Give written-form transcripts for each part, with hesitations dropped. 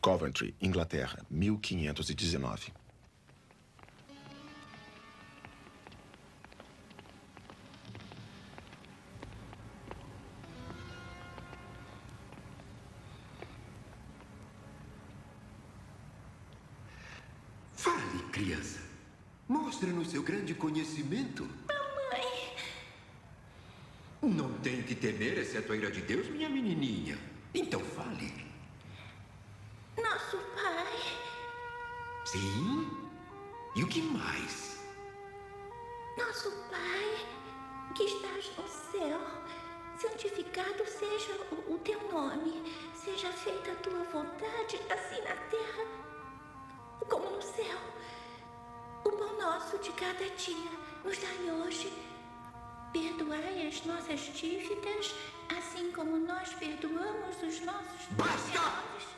Coventry, Inglaterra, 1519. Fale, criança. Mostre-nos seu grande conhecimento. Mamãe. Não tem que temer, exceto a ira de Deus, minha menininha. Então fale. Nosso pai. Sim? E o que mais? Nosso pai, que estás no céu, santificado seja o teu nome. Seja feita a tua vontade, assim na terra como no céu. O pão nosso de cada dia nos dai hoje. Perdoai as nossas dívidas, assim como nós perdoamos os nossos devedores.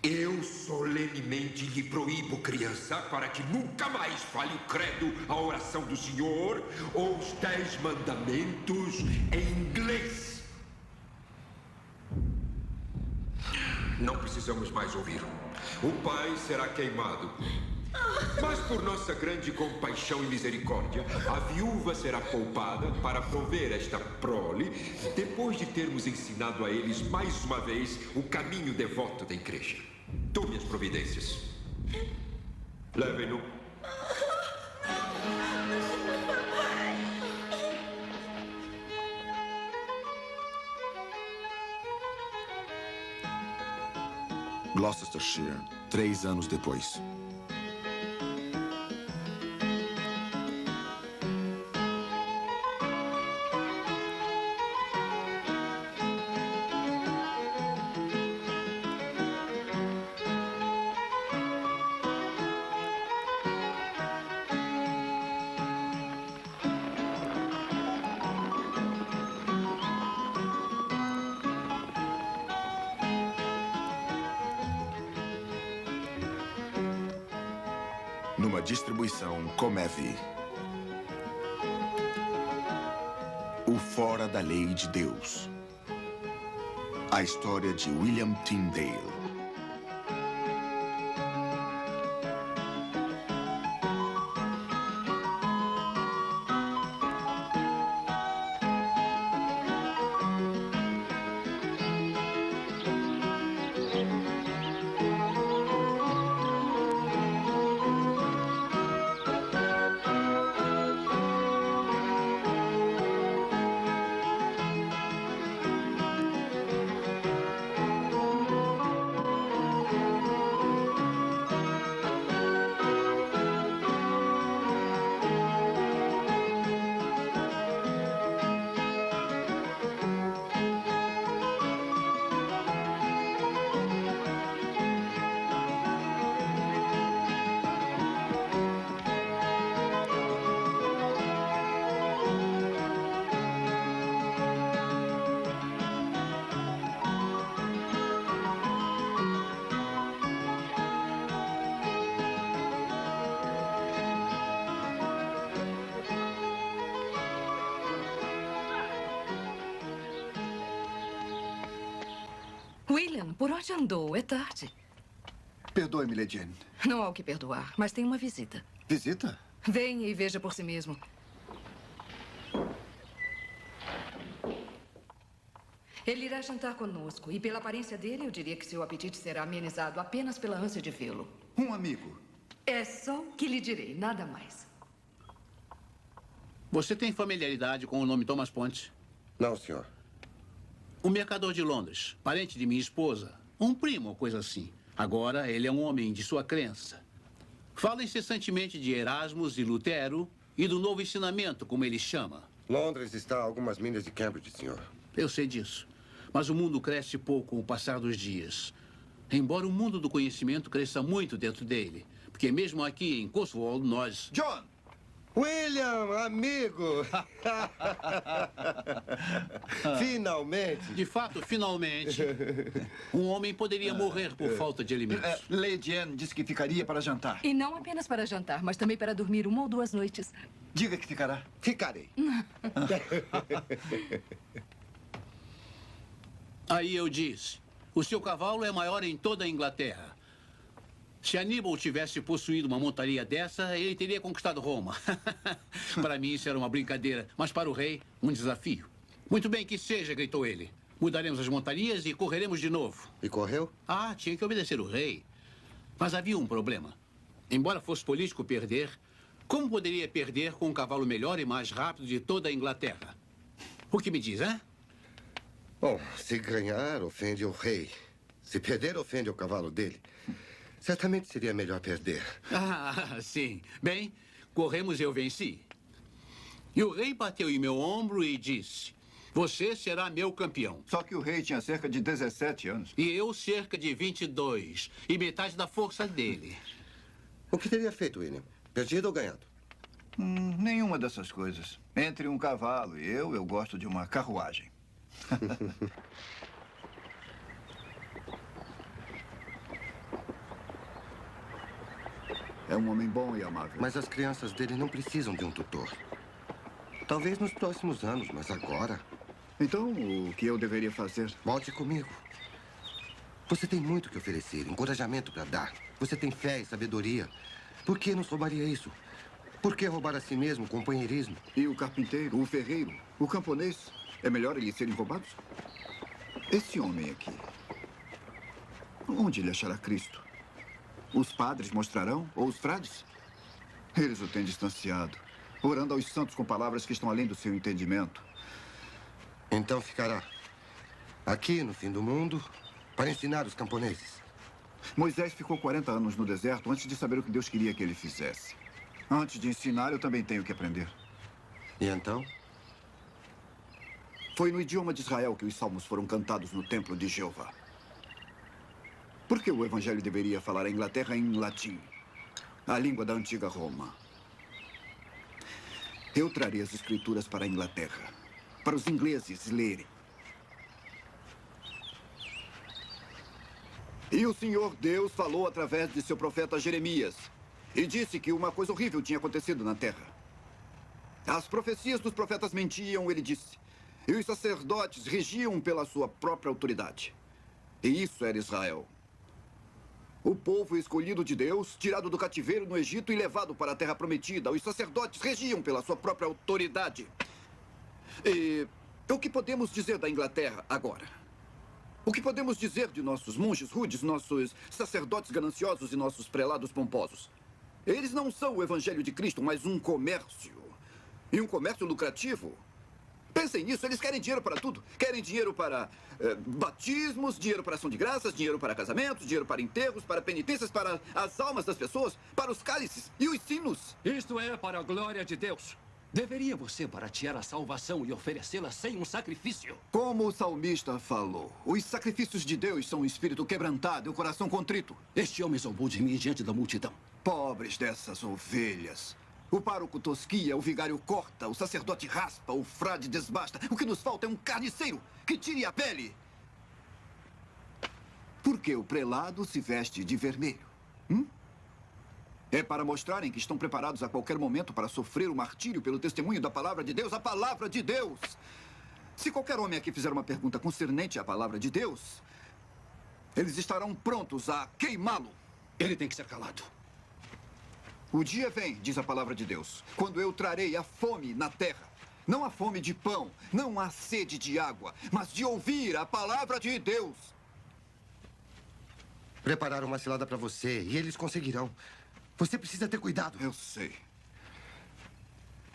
Eu solenemente lhe proíbo, criança, para que nunca mais fale o credo, a oração do Senhor ou os 10 mandamentos em inglês. Não precisamos mais ouvir. O pai será queimado. Mas por nossa grande compaixão e misericórdia, a viúva será poupada para prover esta prole, depois de termos ensinado a eles mais uma vez o caminho devoto da igreja. Tome as providências. Levem-no. Gloucestershire, 3 anos depois. Numa distribuição Comev. O Fora da Lei de Deus. A história de William Tyndale. William, por onde andou? É tarde. Perdoe-me, Lady Anne. Não há o que perdoar, mas tem uma visita. Visita? Venha e veja por si mesmo. Ele irá jantar conosco e, pela aparência dele, eu diria que seu apetite será amenizado apenas pela ânsia de vê-lo. Um amigo. É só o que lhe direi, nada mais. Você tem familiaridade com o nome Thomas Ponte? Não, senhor. O mercador de Londres, parente de minha esposa. Um primo, coisa assim. Agora, ele é um homem de sua crença. Fala incessantemente de Erasmus e Lutero e do novo ensinamento, como ele chama. Londres está a algumas milhas de Cambridge, senhor. Eu sei disso. Mas o mundo cresce pouco com o passar dos dias. Embora o mundo do conhecimento cresça muito dentro dele. Porque mesmo aqui em Cotswold, nós... John! William, amigo! Finalmente! De fato, finalmente, um homem poderia morrer por falta de alimentos. Lady Anne disse que ficaria para jantar. E não apenas para jantar, mas também para dormir 1 ou 2 noites. Diga que ficará. Ficarei. Aí eu disse, o seu cavalo é maior em toda a Inglaterra. Se Aníbal tivesse possuído uma montaria dessa, ele teria conquistado Roma. Para mim isso era uma brincadeira, mas para o rei, um desafio. Muito bem que seja, gritou ele. Mudaremos as montarias e correremos de novo. E correu? Ah, tinha que obedecer o rei. Mas havia um problema. Embora fosse político perder, como poderia perder com um cavalo melhor e mais rápido de toda a Inglaterra? O que me diz, hein? Bom, se ganhar, ofende o rei. Se perder, ofende o cavalo dele. Certamente seria melhor perder. Ah, sim. Bem, corremos e eu venci. E o rei bateu em meu ombro e disse, você será meu campeão. Só que o rei tinha cerca de 17 anos. E eu cerca de 22. E metade da força dele. O que teria feito, William? Perdido ou ganhado? Nenhuma dessas coisas. Entre um cavalo e eu gosto de uma carruagem. É um homem bom e amável. Mas as crianças dele não precisam de um tutor. Talvez nos próximos anos, mas agora... Então, o que eu deveria fazer? Volte comigo. Você tem muito que oferecer, encorajamento para dar. Você tem fé e sabedoria. Por que nos roubaria isso? Por que roubar a si mesmo, companheirismo? E o carpinteiro, o ferreiro, o camponês? É melhor eles serem roubados? Esse homem aqui, onde ele achará Cristo? Os padres mostrarão? Ou os frades? Eles o têm distanciado, orando aos santos com palavras que estão além do seu entendimento. Então ficará aqui no fim do mundo para ensinar os camponeses. Moisés ficou 40 anos no deserto antes de saber o que Deus queria que ele fizesse. Antes de ensinar, eu também tenho que aprender. E então? Foi no idioma de Israel que os salmos foram cantados no templo de Jeová. Por que o evangelho deveria falar a Inglaterra em latim, a língua da antiga Roma? Eu trarei as escrituras para a Inglaterra, para os ingleses lerem. E o Senhor Deus falou através de seu profeta Jeremias e disse que uma coisa horrível tinha acontecido na terra. As profecias dos profetas mentiam, ele disse, e os sacerdotes regiam pela sua própria autoridade. E isso era Israel. O povo escolhido de Deus, tirado do cativeiro no Egito e levado para a terra prometida. Os sacerdotes regiam pela sua própria autoridade. E o que podemos dizer da Inglaterra agora? O que podemos dizer de nossos monges rudes, nossos sacerdotes gananciosos e nossos prelados pomposos? Eles não são o evangelho de Cristo, mas um comércio. E um comércio lucrativo. Pensem nisso, eles querem dinheiro para tudo. Querem dinheiro para batismos, dinheiro para ação de graças, dinheiro para casamentos, dinheiro para enterros, para penitências, para as almas das pessoas, para os cálices e os sinos. Isto é para a glória de Deus. Deveria você baratear a salvação e oferecê-la sem um sacrifício? Como o salmista falou, os sacrifícios de Deus são o espírito quebrantado e o coração contrito. Este homem zombou de mim diante da multidão. Pobres dessas ovelhas. O pároco tosquia, o vigário corta, o sacerdote raspa, o frade desbasta. O que nos falta é um carniceiro que tire a pele. Por que o prelado se veste de vermelho? É para mostrarem que estão preparados a qualquer momento para sofrer o martírio pelo testemunho da palavra de Deus, a palavra de Deus. Se qualquer homem aqui fizer uma pergunta concernente à palavra de Deus, eles estarão prontos a queimá-lo. Ele tem que ser calado. O dia vem, diz a palavra de Deus, quando eu trarei a fome na terra. Não a fome de pão, não a sede de água, mas de ouvir a palavra de Deus. Prepararam uma cilada para você e eles conseguirão. Você precisa ter cuidado. Eu sei.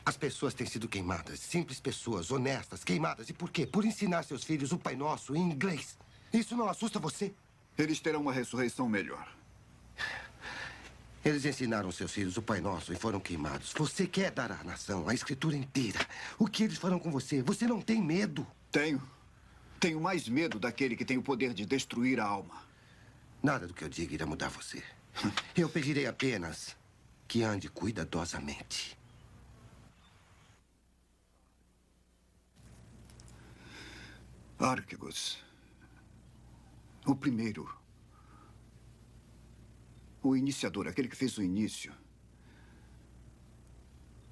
As pessoas têm sido queimadas. Simples pessoas, honestas, queimadas. E por quê? Por ensinar seus filhos o Pai Nosso em inglês. Isso não assusta você? Eles terão uma ressurreição melhor. Eles ensinaram seus filhos o Pai Nosso e foram queimados. Você quer dar à nação a escritura inteira. O que eles farão com você? Você não tem medo? Tenho. Tenho mais medo daquele que tem o poder de destruir a alma. Nada do que eu diga irá mudar você. Eu pedirei apenas que ande cuidadosamente. Arquegos. O primeiro. O iniciador, aquele que fez o início.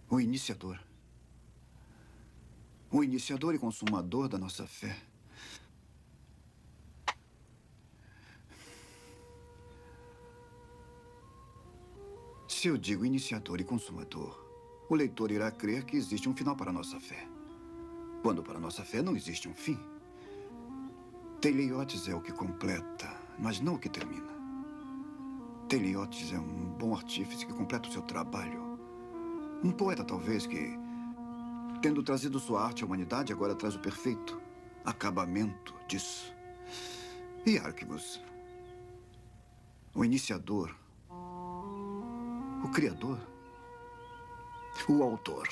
O iniciador. O iniciador e consumador da nossa fé. Se eu digo iniciador e consumador, o leitor irá crer que existe um final para a nossa fé. Quando para a nossa fé não existe um fim. Teleiotes é o que completa, mas não o que termina. Teleiotes é um bom artífice que completa o seu trabalho. Um poeta, talvez, que, tendo trazido sua arte à humanidade, agora traz o perfeito acabamento disso. E Arquibus, o iniciador, o criador, o autor.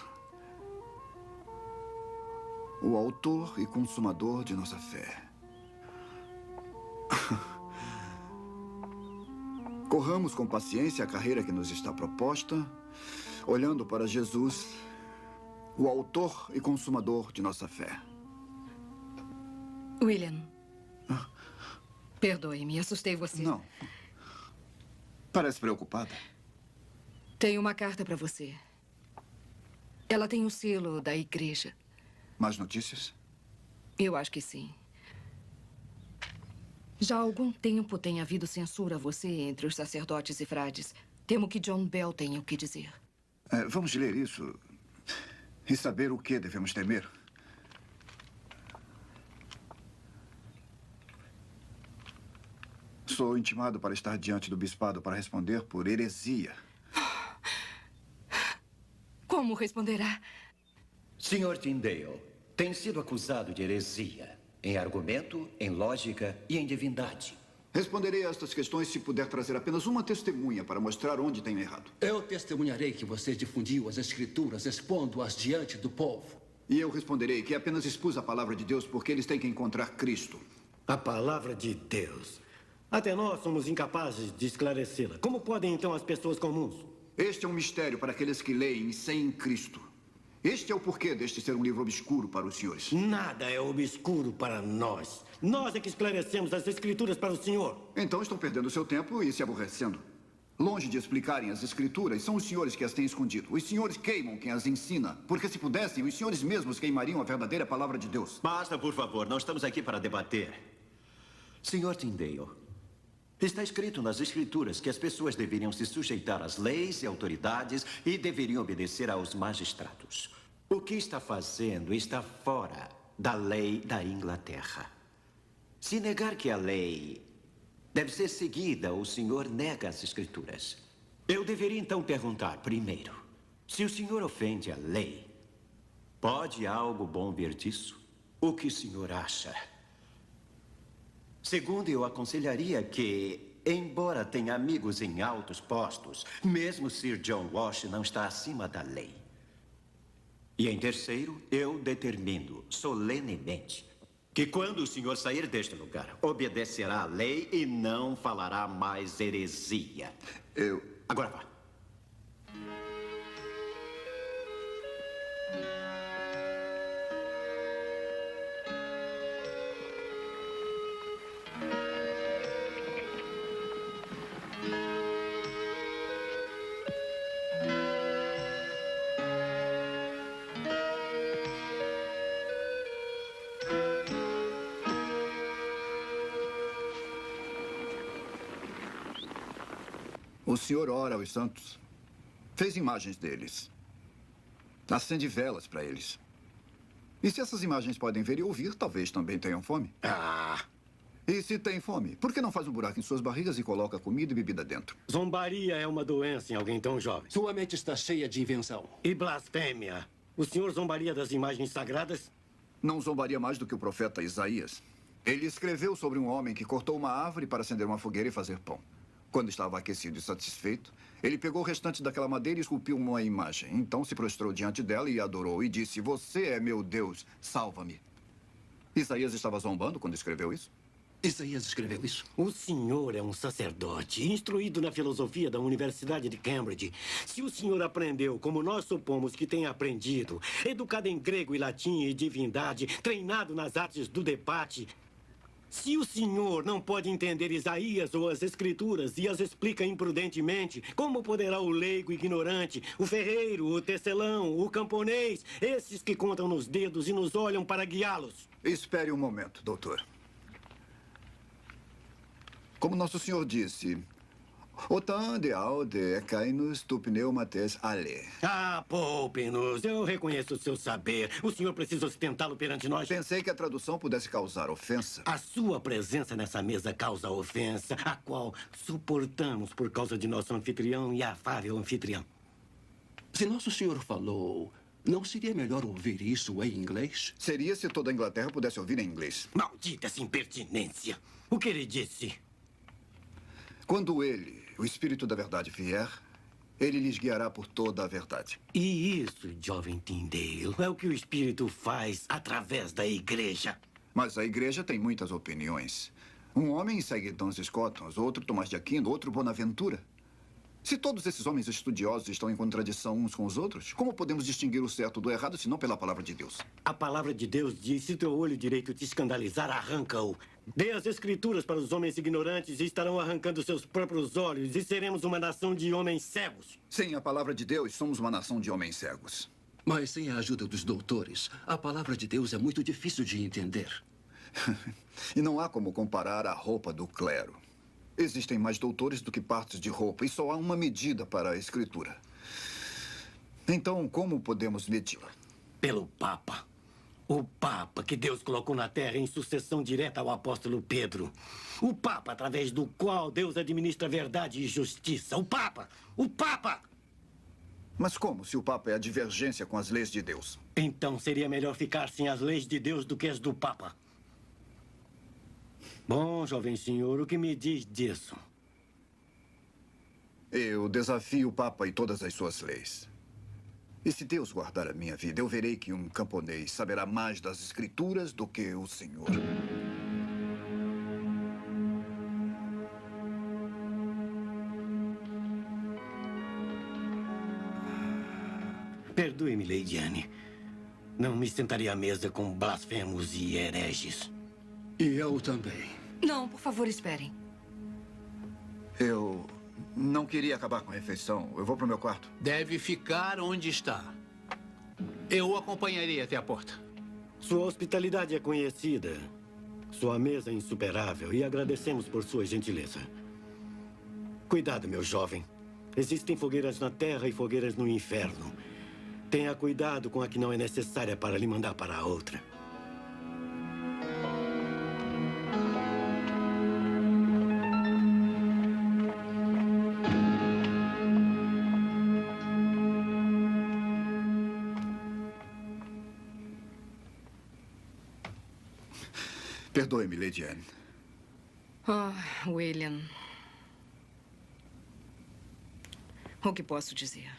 O autor e consumador de nossa fé. Corramos com paciência a carreira que nos está proposta, olhando para Jesus, o autor e consumador de nossa fé. William, perdoe-me, assustei você. Não. Parece preocupada. Tenho uma carta para você. Ela tem o selo da igreja. Mais notícias? Eu acho que sim. Já há algum tempo tem havido censura a você entre os sacerdotes e frades. Temo que John Bell tenha o que dizer. Vamos ler isso e saber o que devemos temer. Sou intimado para estar diante do bispado para responder por heresia. Como responderá? Sr. Tyndale tem sido acusado de heresia em argumento, em lógica e em divindade. Responderei a estas questões se puder trazer apenas uma testemunha para mostrar onde tenho errado. Eu testemunharei que você difundiu as escrituras expondo-as diante do povo. E eu responderei que apenas expus a palavra de Deus porque eles têm que encontrar Cristo. A palavra de Deus. Até nós somos incapazes de esclarecê-la. Como podem, então, as pessoas comuns? Este é um mistério para aqueles que leem sem Cristo. Este é o porquê deste ser um livro obscuro para os senhores. Nada é obscuro para nós. Nós é que esclarecemos as escrituras para o senhor. Então estão perdendo seu tempo e se aborrecendo. Longe de explicarem as escrituras, são os senhores que as têm escondido. Os senhores queimam quem as ensina. Porque se pudessem, os senhores mesmos queimariam a verdadeira palavra de Deus. Basta, por favor. Não estamos aqui para debater. Sr. Tyndale, está escrito nas escrituras que as pessoas deveriam se sujeitar às leis e autoridades e deveriam obedecer aos magistrados. O que está fazendo está fora da lei da Inglaterra. Se negar que a lei deve ser seguida, o senhor nega as escrituras. Eu deveria então perguntar primeiro, se o senhor ofende a lei, pode algo bom vir disso? O que o senhor acha? Segundo, eu aconselharia que, embora tenha amigos em altos postos, mesmo Sir John Walsh não está acima da lei. E em terceiro, eu determino solenemente que quando o senhor sair deste lugar, obedecerá à lei e não falará mais heresia. Agora vá. O senhor ora aos santos. Fez imagens deles. Acende velas para eles. E se essas imagens podem ver e ouvir, talvez também tenham fome. E se tem fome, por que não faz um buraco em suas barrigas e coloca comida e bebida dentro? Zombaria é uma doença em alguém tão jovem. Sua mente está cheia de invenção. E blasfêmia. O senhor zombaria das imagens sagradas? Não zombaria mais do que o profeta Isaías. Ele escreveu sobre um homem que cortou uma árvore para acender uma fogueira e fazer pão. Quando estava aquecido e satisfeito, ele pegou o restante daquela madeira e esculpiu uma imagem. Então se prostrou diante dela e adorou e disse: "Você é meu Deus, salva-me." Isaías estava zombando quando escreveu isso? Isaías escreveu isso? O senhor é um sacerdote, instruído na filosofia da Universidade de Cambridge. Se o senhor aprendeu, como nós supomos que tenha aprendido, educado em grego e latim e divindade, treinado nas artes do debate, se o senhor não pode entender Isaías ou as escrituras e as explica imprudentemente, como poderá o leigo ignorante, o ferreiro, o tecelão, o camponês, esses que contam nos dedos e nos olham para guiá-los? Espere um momento, doutor. Como nosso senhor disse, Autant de aude cainus tu pneumates ale. Ah, poupe-nos. Eu reconheço o seu saber. O senhor precisa ostentá-lo perante nós. Pensei que a tradução pudesse causar ofensa. A sua presença nessa mesa causa ofensa, a qual suportamos por causa de nosso anfitrião e afável anfitrião. Se nosso senhor falou, não seria melhor ouvir isso em inglês? Seria se toda a Inglaterra pudesse ouvir em inglês. Maldita essa impertinência. O que ele disse? Quando ele, o Espírito da Verdade, vier, ele lhes guiará por toda a verdade. E isso, jovem Tyndale, é o que o Espírito faz através da igreja. Mas a igreja tem muitas opiniões. Um homem segue Duns Scotus, outro Tomás de Aquino, outro Bonaventura. Se todos esses homens estudiosos estão em contradição uns com os outros, como podemos distinguir o certo do errado, se não pela palavra de Deus? A palavra de Deus diz, se teu olho direito te escandalizar, arranca-o. Dê as escrituras para os homens ignorantes e estarão arrancando seus próprios olhos e seremos uma nação de homens cegos. Sem a palavra de Deus, somos uma nação de homens cegos. Mas sem a ajuda dos doutores, a palavra de Deus é muito difícil de entender. E não há como comparar a roupa do clero. Existem mais doutores do que partes de roupa, e só há uma medida para a escritura. Então, como podemos medi-la? Pelo Papa. O Papa que Deus colocou na Terra em sucessão direta ao apóstolo Pedro. O Papa através do qual Deus administra verdade e justiça. O Papa! O Papa! Mas como, se o Papa é a divergência com as leis de Deus? Então seria melhor ficar sem as leis de Deus do que as do Papa. Bom, jovem senhor, o que me diz disso? Eu desafio o Papa e todas as suas leis. E se Deus guardar a minha vida, eu verei que um camponês saberá mais das Escrituras do que o Senhor. Perdoe-me, Lady Anne. Não me sentaria à mesa com blasfemos e hereges. E eu também. Não, por favor, esperem. Eu não queria acabar com a refeição. Eu vou para o meu quarto. Deve ficar onde está. Eu o acompanharei até a porta. Sua hospitalidade é conhecida. Sua mesa é insuperável e agradecemos por sua gentileza. Cuidado, meu jovem. Existem fogueiras na terra e fogueiras no inferno. Tenha cuidado com a que não é necessária para lhe mandar para a outra. Perdoe-me, Lady Anne. William. O que posso dizer?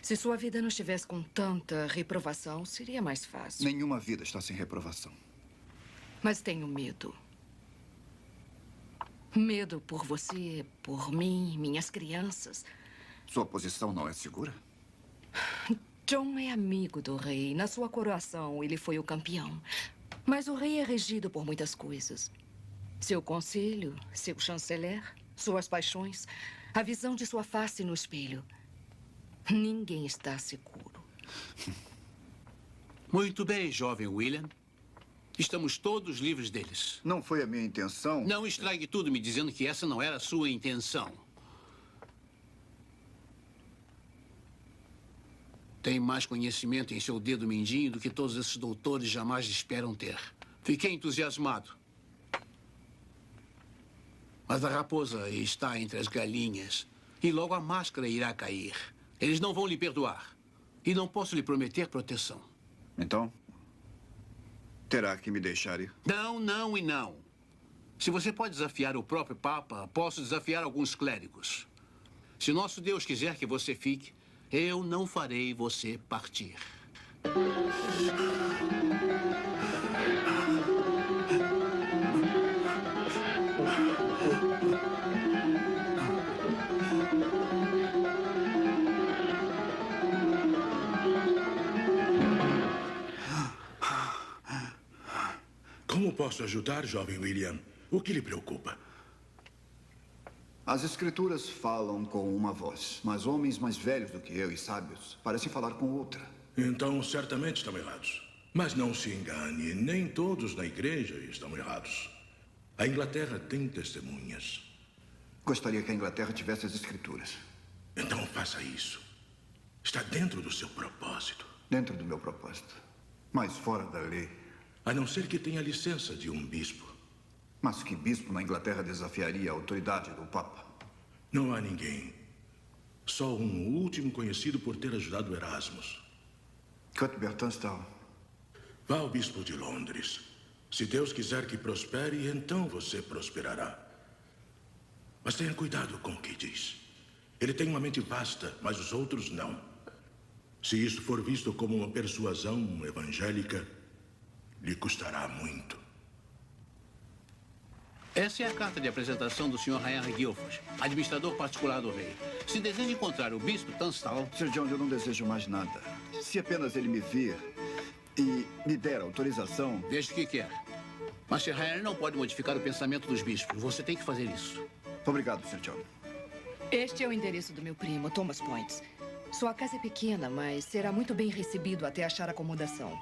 Se sua vida não estivesse com tanta reprovação, seria mais fácil. Nenhuma vida está sem reprovação. Mas tenho medo. Medo por você, por mim, minhas crianças. Sua posição não é segura? John é amigo do rei. Na sua coroação, ele foi o campeão. Mas o rei é regido por muitas coisas. Seu conselho, seu chanceler, suas paixões, a visão de sua face no espelho. Ninguém está seguro. Muito bem, jovem William. Estamos todos livres deles. Não foi a minha intenção. Não estrague tudo me dizendo que essa não era a sua intenção. Tem mais conhecimento em seu dedo mindinho do que todos esses doutores jamais esperam ter. Fiquei entusiasmado. Mas a raposa está entre as galinhas. E logo a máscara irá cair. Eles não vão lhe perdoar. E não posso lhe prometer proteção. Então, terá que me deixar ir. Não, não e não. Se você pode desafiar o próprio Papa, posso desafiar alguns clérigos. Se nosso Deus quiser que você fique, eu não farei você partir. Como posso ajudar, jovem William? O que lhe preocupa? As escrituras falam com uma voz, mas homens mais velhos do que eu e sábios parecem falar com outra. Então, certamente estão errados. Mas não se engane, nem todos na igreja estão errados. A Inglaterra tem testemunhas. Gostaria que a Inglaterra tivesse as escrituras. Então faça isso. Está dentro do seu propósito. Dentro do meu propósito. Mas fora da lei. A não ser que tenha licença de um bispo. Mas que bispo na Inglaterra desafiaria a autoridade do Papa? Não há ninguém. Só um último conhecido por ter ajudado Erasmus. Cuthbert Tunstall. Vá ao bispo de Londres. Se Deus quiser que prospere, então você prosperará. Mas tenha cuidado com o que diz. Ele tem uma mente vasta, mas os outros não. Se isso for visto como uma persuasão evangélica, lhe custará muito. Essa é a carta de apresentação do Sr. Henry Guilford, administrador particular do rei. Se deseja encontrar o bispo Tunstall... Sir John, eu não desejo mais nada. Se apenas ele me vir e me der autorização... Veja o que quer. Mas Sir Henry não pode modificar o pensamento dos bispos. Você tem que fazer isso. Obrigado, Sir John. Este é o endereço do meu primo, Thomas Points. Sua casa é pequena, mas será muito bem recebido até achar acomodação.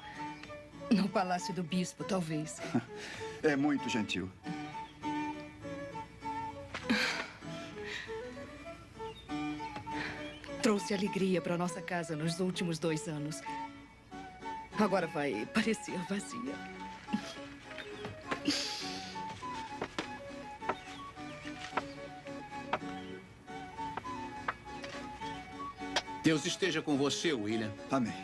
No Palácio do Bispo, talvez. É muito gentil. Trouxe alegria para nossa casa nos últimos 2 anos. Agora vai parecer vazia. Deus esteja com você, William. Amém.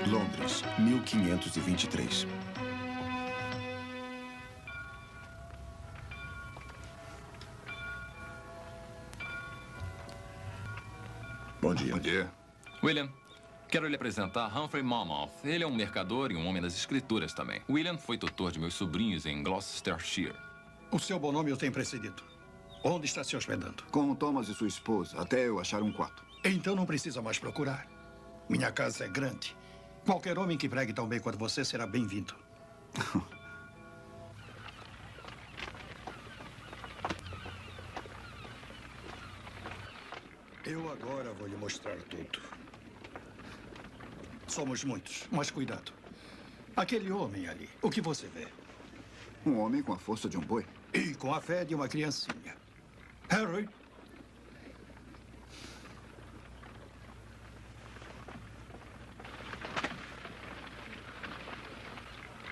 Londres, 1523. Bom dia. Bom dia. William, quero lhe apresentar Humphrey Monmouth. Ele é um mercador e um homem das escrituras também. William foi tutor de meus sobrinhos em Gloucestershire. O seu bom nome eu tenho precedido. Onde está se hospedando? Com o Thomas e sua esposa, até eu achar um quarto. Então não precisa mais procurar. Minha casa é grande. Qualquer homem que pregue tão bem quanto você será bem-vindo. Eu agora vou lhe mostrar tudo. Somos muitos, mas cuidado. Aquele homem ali, o que você vê? Um homem com a força de um boi. E com a fé de uma criancinha. Harry?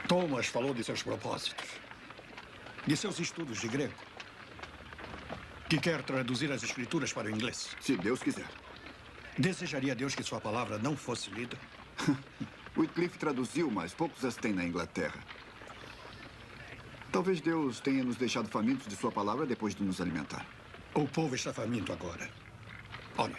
Thomas falou de seus propósitos. De seus estudos de grego. Que quer traduzir as escrituras para o inglês. Se Deus quiser. Desejaria a Deus que sua palavra não fosse lida? Wycliffe traduziu, mas poucos as têm na Inglaterra. Talvez Deus tenha nos deixado famintos de sua palavra depois de nos alimentar. O povo está faminto agora. Olha.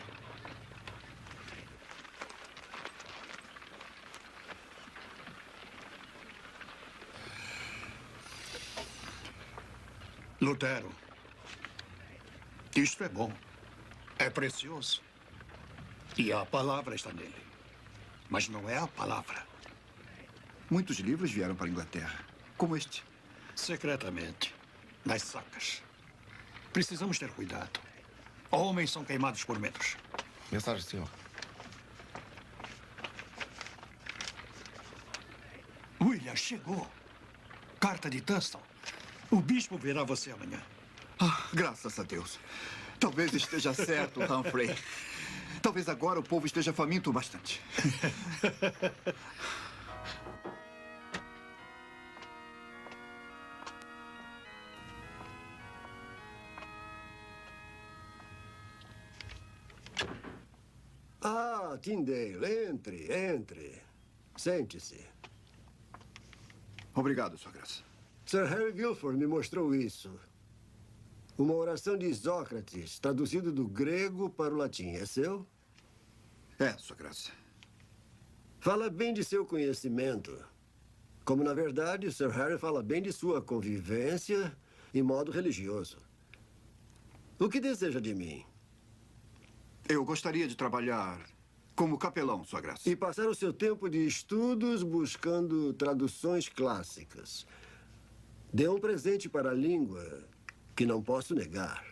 Lutero. Isto é bom. É precioso. E a palavra está nele. Mas não é a palavra. Muitos livros vieram para a Inglaterra, como este. Secretamente, nas sacas. Precisamos ter cuidado. Homens são queimados por medos. Mensagem, senhor. William, chegou. Carta de Tunstall. O bispo verá você amanhã. Ah, graças a Deus. Talvez esteja certo, Humphrey. Talvez agora o povo esteja faminto bastante. Ah, Tyndale, entre. Sente-se. Obrigado, Sua Graça. Sir Henry Guilford me mostrou isso. Uma oração de Sócrates, traduzido do grego para o latim. É seu? É, Sua Graça. Fala bem de seu conhecimento. Como, na verdade, Sir Harry fala bem de sua convivência em modo religioso. O que deseja de mim? Eu gostaria de trabalhar como capelão, Sua Graça. E passar o seu tempo de estudos buscando traduções clássicas. Dê um presente para a língua que não posso negar.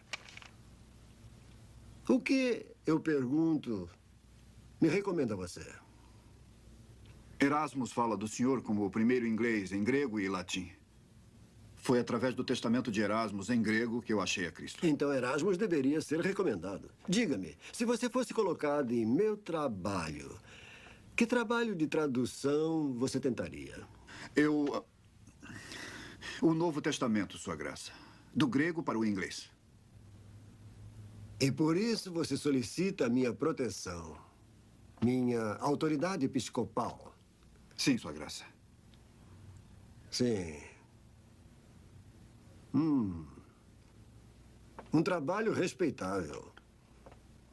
O que, eu pergunto, me recomenda você? Erasmus fala do senhor como o primeiro inglês em grego e latim. Foi através do testamento de Erasmus em grego que eu achei a Cristo. Então Erasmus deveria ser recomendado. Diga-me, se você fosse colocado em meu trabalho, que trabalho de tradução você tentaria? O Novo Testamento, Sua Graça. Do grego para o inglês. E por isso você solicita a minha proteção. Minha autoridade episcopal. Sim, Sua Graça. Sim. Um trabalho respeitável.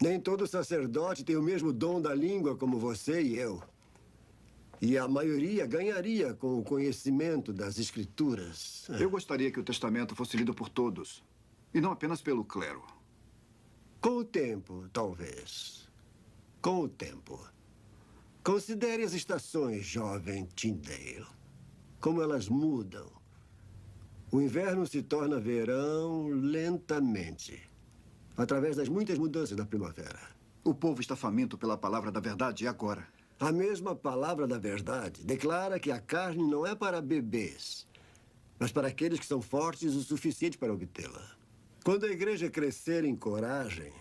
Nem todo sacerdote tem o mesmo dom da língua como você e eu. E a maioria ganharia com o conhecimento das Escrituras. Eu gostaria que o testamento fosse lido por todos, e não apenas pelo clero. Com o tempo, talvez. Com o tempo. Considere as estações, jovem Tyndale. Como elas mudam. O inverno se torna verão lentamente, através das muitas mudanças da primavera. O povo está faminto pela palavra da verdade agora. A mesma palavra da verdade declara que a carne não é para bebês, mas para aqueles que são fortes o suficiente para obtê-la. Quando a igreja crescer em coragem,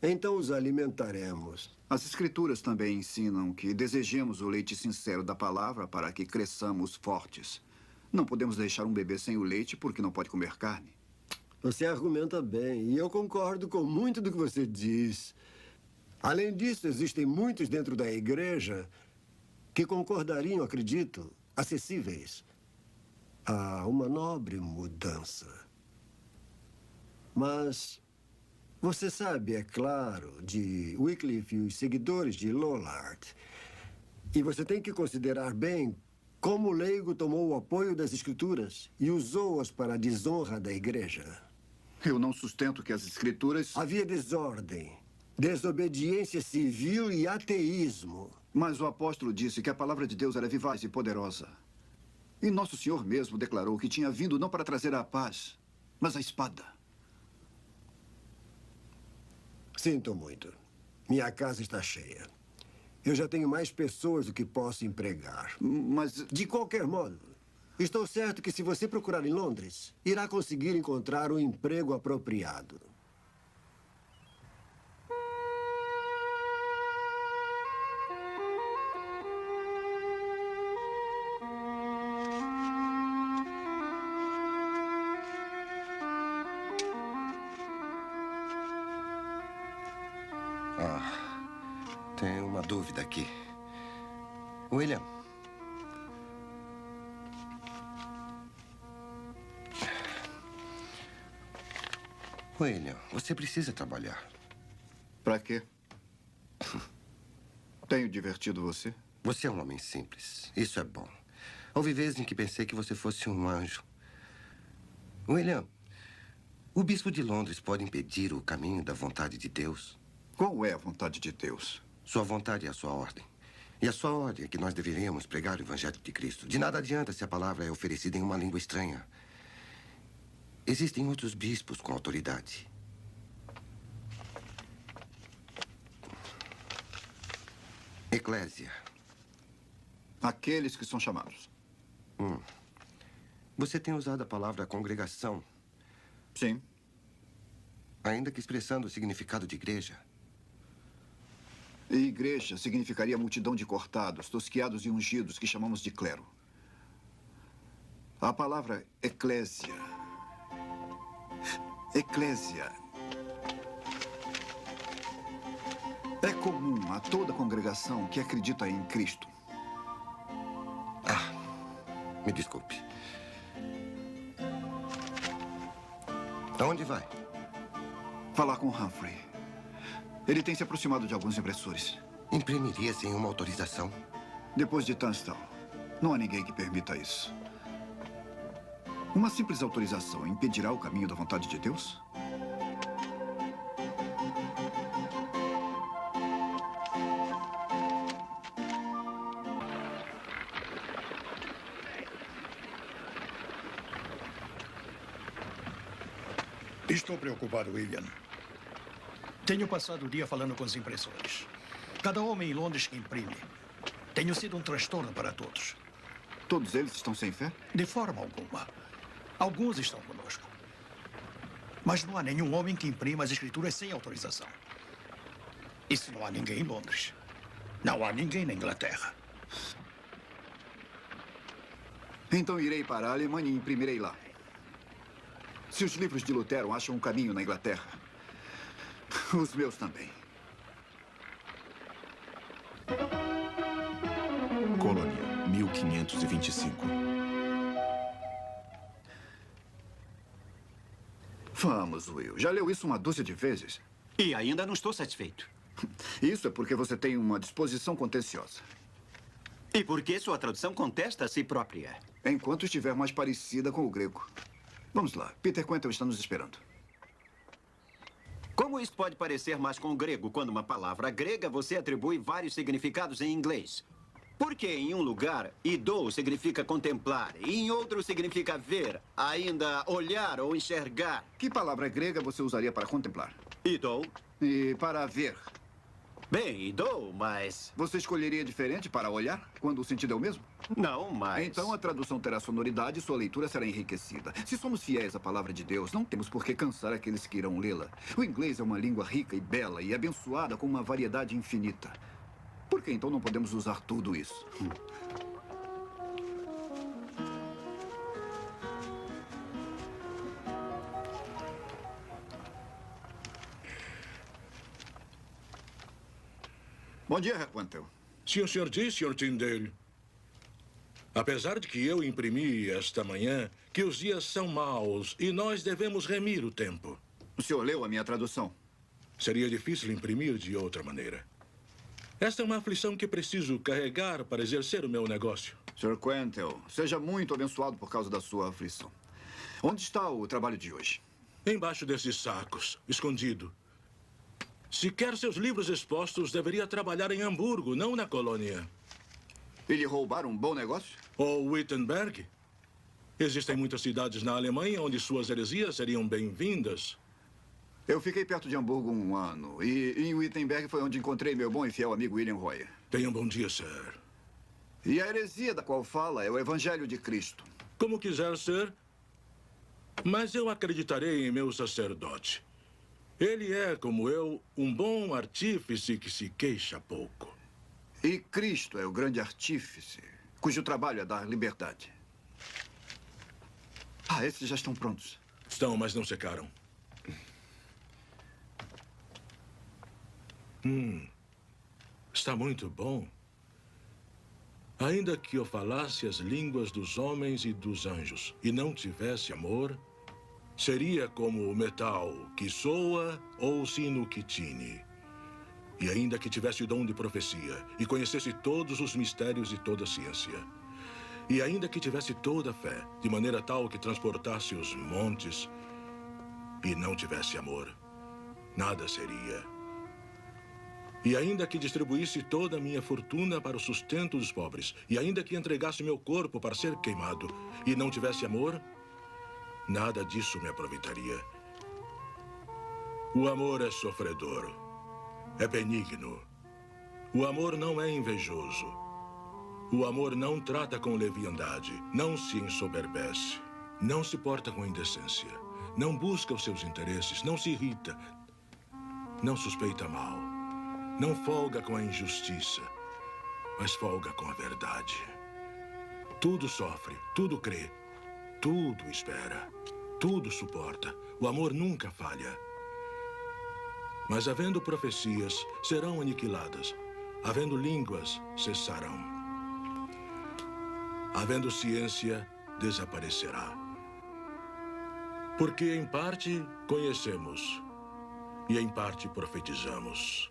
então os alimentaremos. As Escrituras também ensinam que desejemos o leite sincero da palavra para que cresçamos fortes. Não podemos deixar um bebê sem o leite porque não pode comer carne. Você argumenta bem, e eu concordo com muito do que você diz. Além disso, existem muitos dentro da igreja que concordariam, acredito, acessíveis a uma nobre mudança. Mas você sabe, é claro, de Wycliffe e os seguidores de Lollard. E você tem que considerar bem como o leigo tomou o apoio das Escrituras e usou-as para a desonra da igreja. Eu não sustento que as Escrituras... Havia desordem, desobediência civil e ateísmo. Mas o apóstolo disse que a palavra de Deus era vivaz e poderosa. E nosso Senhor mesmo declarou que tinha vindo não para trazer a paz, mas a espada. Sinto muito. Minha casa está cheia. Eu já tenho mais pessoas do que posso empregar. Mas... De qualquer modo, estou certo que se você procurar em Londres, irá conseguir encontrar um emprego apropriado. Tenho uma dúvida aqui. William. William, você precisa trabalhar. Pra quê? Tenho divertido você? Você é um homem simples. Isso é bom. Houve vezes em que pensei que você fosse um anjo. William, o bispo de Londres pode impedir o caminho da vontade de Deus? Qual é a vontade de Deus? Sua vontade é a sua ordem. E a sua ordem é que nós deveríamos pregar o Evangelho de Cristo. De nada adianta se a palavra é oferecida em uma língua estranha. Existem outros bispos com autoridade. Eclésia. Aqueles que são chamados. Você tem usado a palavra congregação. Sim. Ainda que expressando o significado de igreja. E igreja significaria multidão de cortados, tosquiados e ungidos que chamamos de clero. A palavra eclésia. Eclésia. É comum a toda congregação que acredita em Cristo. Me desculpe. Aonde vai? Falar com Humphrey. Ele tem se aproximado de alguns impressores. Imprimiria sem uma autorização? Depois de Tunstall, não há ninguém que permita isso. Uma simples autorização impedirá o caminho da vontade de Deus? Estou preocupado, William. Tenho passado o dia falando com os impressores. Cada homem em Londres que imprime Tenho sido um transtorno para todos. Todos eles estão sem fé? De forma alguma. Alguns estão conosco. Mas não há nenhum homem que imprima as escrituras sem autorização. E se não há ninguém em Londres, não há ninguém na Inglaterra. Então irei para a Alemanha e imprimirei lá. Se os livros de Lutero acham um caminho na Inglaterra, os meus também. Colônia, 1525. Vamos, Will. Já leu isso uma dúzia de vezes? E ainda não estou satisfeito. Isso é porque você tem uma disposição contenciosa. E porque sua tradução contesta a si própria. Enquanto estiver mais parecida com o grego. Vamos lá. Peter Quentin está nos esperando. Como isso pode parecer mais com o grego quando uma palavra grega você atribui vários significados em inglês? Porque em um lugar, idou significa contemplar, e em outro significa ver, ainda olhar ou enxergar. Que palavra grega você usaria para contemplar? Idou. E para ver? Bem, idou, mas... Você escolheria diferente para olhar, quando o sentido é o mesmo? Não, mas... Então a tradução terá sonoridade e sua leitura será enriquecida. Se somos fiéis à palavra de Deus, não temos por que cansar aqueles que irão lê-la. O inglês é uma língua rica e bela e abençoada com uma variedade infinita. Por que então não podemos usar tudo isso? Bom dia, Herr Quantel. Se o senhor diz, Sr. Tyndale, apesar de que eu imprimi esta manhã que os dias são maus e nós devemos remir o tempo. O senhor leu a minha tradução? Seria difícil imprimir de outra maneira. Esta é uma aflição que preciso carregar para exercer o meu negócio. Sr. Quantel, seja muito abençoado por causa da sua aflição. Onde está o trabalho de hoje? Embaixo desses sacos, escondido. Se quer seus livros expostos, deveria trabalhar em Hamburgo, não na colônia. E lhe roubar um bom negócio? Ou Wittenberg? Existem muitas cidades na Alemanha onde suas heresias seriam bem-vindas. Eu fiquei perto de Hamburgo 1 ano. E em Wittenberg foi onde encontrei meu bom e fiel amigo William Royer. Tenha um bom dia, Sir. E a heresia da qual fala é o Evangelho de Cristo. Como quiser ser, mas eu acreditarei em meu sacerdote. Ele é, como eu, um bom artífice que se queixa pouco. E Cristo é o grande artífice, cujo trabalho é dar liberdade. Ah, esses já estão prontos. Estão, mas não secaram. Está muito bom. Ainda que eu falasse as línguas dos homens e dos anjos e não tivesse amor, seria como o metal que soa ou o sino que tine. E ainda que tivesse o dom de profecia e conhecesse todos os mistérios e toda a ciência, e ainda que tivesse toda a fé, de maneira tal que transportasse os montes, e não tivesse amor, nada seria. E ainda que distribuísse toda a minha fortuna para o sustento dos pobres, e ainda que entregasse meu corpo para ser queimado, e não tivesse amor, nada disso me aproveitaria. O amor é sofredor, é benigno. O amor não é invejoso. O amor não trata com leviandade, não se ensoberbece, não se porta com indecência, não busca os seus interesses, não se irrita, não suspeita mal. Não folga com a injustiça, mas folga com a verdade. Tudo sofre, tudo crê, tudo espera, tudo suporta. O amor nunca falha. Mas havendo profecias, serão aniquiladas. Havendo línguas, cessarão. Havendo ciência, desaparecerá. Porque em parte conhecemos e em parte profetizamos.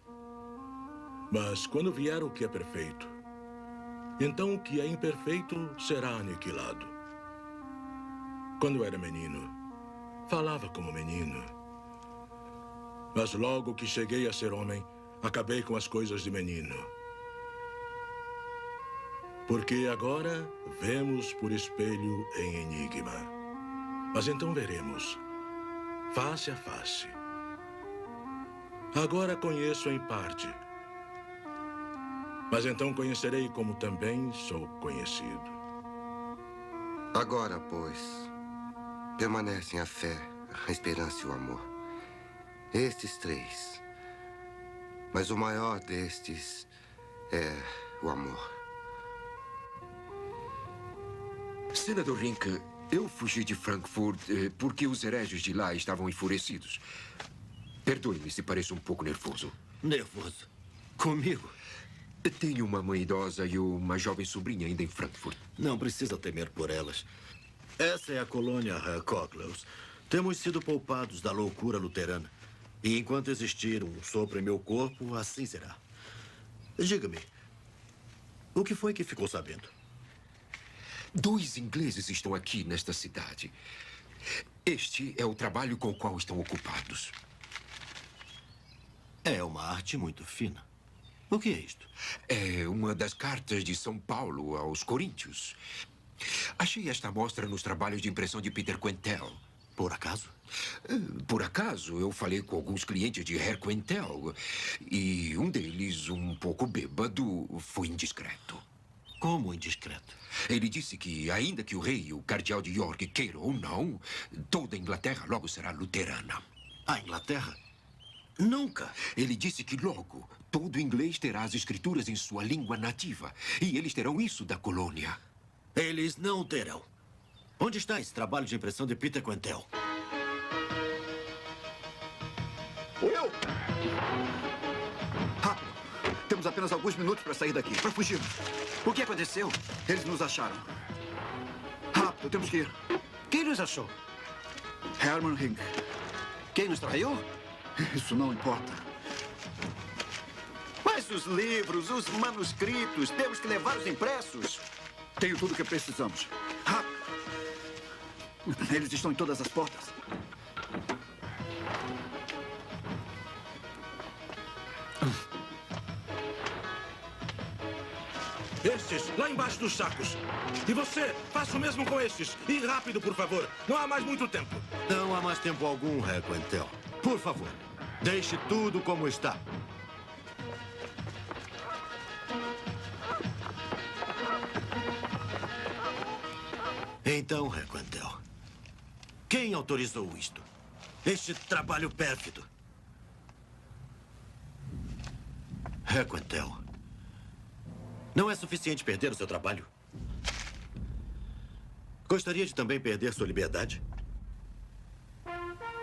Mas quando vier o que é perfeito, então o que é imperfeito será aniquilado. Quando era menino, falava como menino. Mas logo que cheguei a ser homem, acabei com as coisas de menino. Porque agora vemos por espelho em enigma. Mas então veremos, face a face. Mas então conhecerei como também sou conhecido. Agora, pois, permanecem a fé, a esperança e o amor. Estes três. Mas o maior destes é o amor. Senador Rink, eu fugi de Frankfurt porque os hereges de lá estavam enfurecidos. Perdoe-me se pareço um pouco nervoso. Nervoso? Comigo? Tenho uma mãe idosa e uma jovem sobrinha ainda em Frankfurt. Não precisa temer por elas. Essa é a colônia Cocklows. Temos sido poupados da loucura luterana. E enquanto existir um sopro em meu corpo, assim será. Diga-me, o que foi que ficou sabendo? 2 ingleses estão aqui nesta cidade. Este é o trabalho com o qual estão ocupados. É uma arte muito fina. O que é isto? É uma das cartas de São Paulo aos Coríntios. Achei esta amostra nos trabalhos de impressão de Peter Quentel. Por acaso? Por acaso, eu falei com alguns clientes de Herr Quentel. E um deles, um pouco bêbado, foi indiscreto. Como indiscreto? Ele disse que, ainda que o rei e o cardeal de York queiram ou não, toda a Inglaterra logo será luterana. A Inglaterra? Nunca. Ele disse que logo todo inglês terá as escrituras em sua língua nativa. E eles terão isso da colônia. Eles não terão. Onde está esse trabalho de impressão de Peter Quentel? Will! Rápido! Temos apenas alguns minutos para sair daqui, para fugirmos. O que aconteceu? Eles nos acharam. Rápido, temos que ir. Quem nos achou? Hermann Rink. Quem nos traiu? Isso não importa. Mas os livros, os manuscritos, temos que levá-los impressos. Tenho tudo o que precisamos. Rápido! Eles estão em todas as portas. Estes, lá embaixo dos sacos. E você, faça o mesmo com estes. E rápido, por favor. Não há mais muito tempo. Não há mais tempo algum, Herr Quentel. Por favor, deixe tudo como está. Então, Herr Quentel, quem autorizou isto? Este trabalho pérfido? Herr Quentel, não é suficiente perder o seu trabalho? Gostaria de também perder sua liberdade?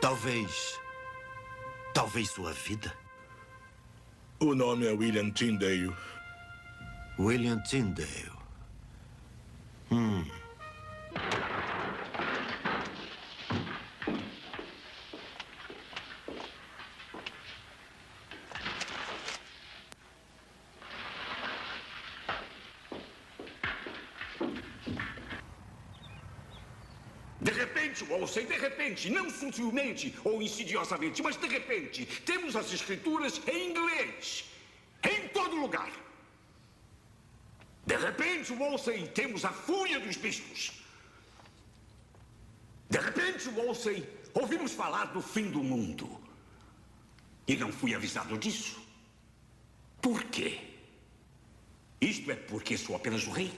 Talvez sua vida? O nome é William Tyndale. William Tyndale. De repente, Wolsey, de repente, não sutilmente ou insidiosamente, mas de repente, temos as escrituras em inglês, em todo lugar. De repente, Wolsey, temos a fúria dos bispos. De repente, Wolsey, ouvimos falar do fim do mundo. E não fui avisado disso. Por quê? Isto é porque sou apenas o rei?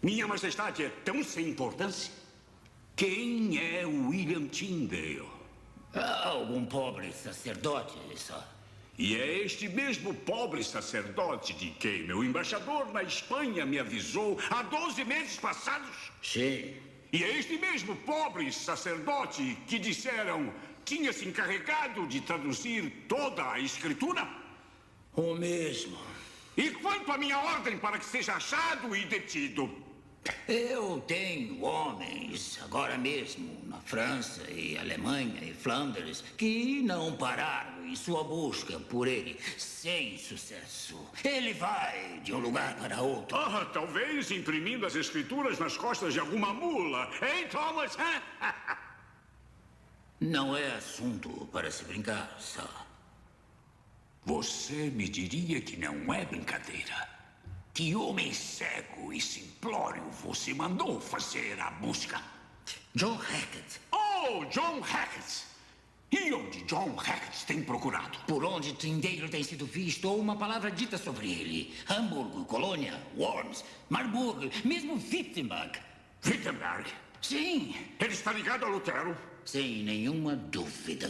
Minha majestade é tão sem importância? Quem é William Tyndale? Algum pobre sacerdote, só. E é este mesmo pobre sacerdote de quem meu embaixador na Espanha me avisou há 12 meses passados? Sim. E é este mesmo pobre sacerdote que disseram tinha se encarregado de traduzir toda a escritura? O mesmo. E quanto à minha ordem para que seja achado e detido? Eu tenho homens, agora mesmo, na França e Alemanha e Flandres, que não pararam em sua busca por ele, sem sucesso. Ele vai de um lugar para outro. Ah, talvez imprimindo as escrituras nas costas de alguma mula. Hein, Thomas? Não é assunto para se brincar, só. Você me diria que não é brincadeira? Que homem cego e simplório você mandou fazer a busca? John Hackett. Oh, John Hackett! E onde John Hackett tem procurado? Por onde Tyndale tem sido visto ou uma palavra dita sobre ele. Hamburgo, Colônia, Worms, Marburg, mesmo Wittenberg. Wittenberg? Sim. Ele está ligado a Lutero? Sem nenhuma dúvida.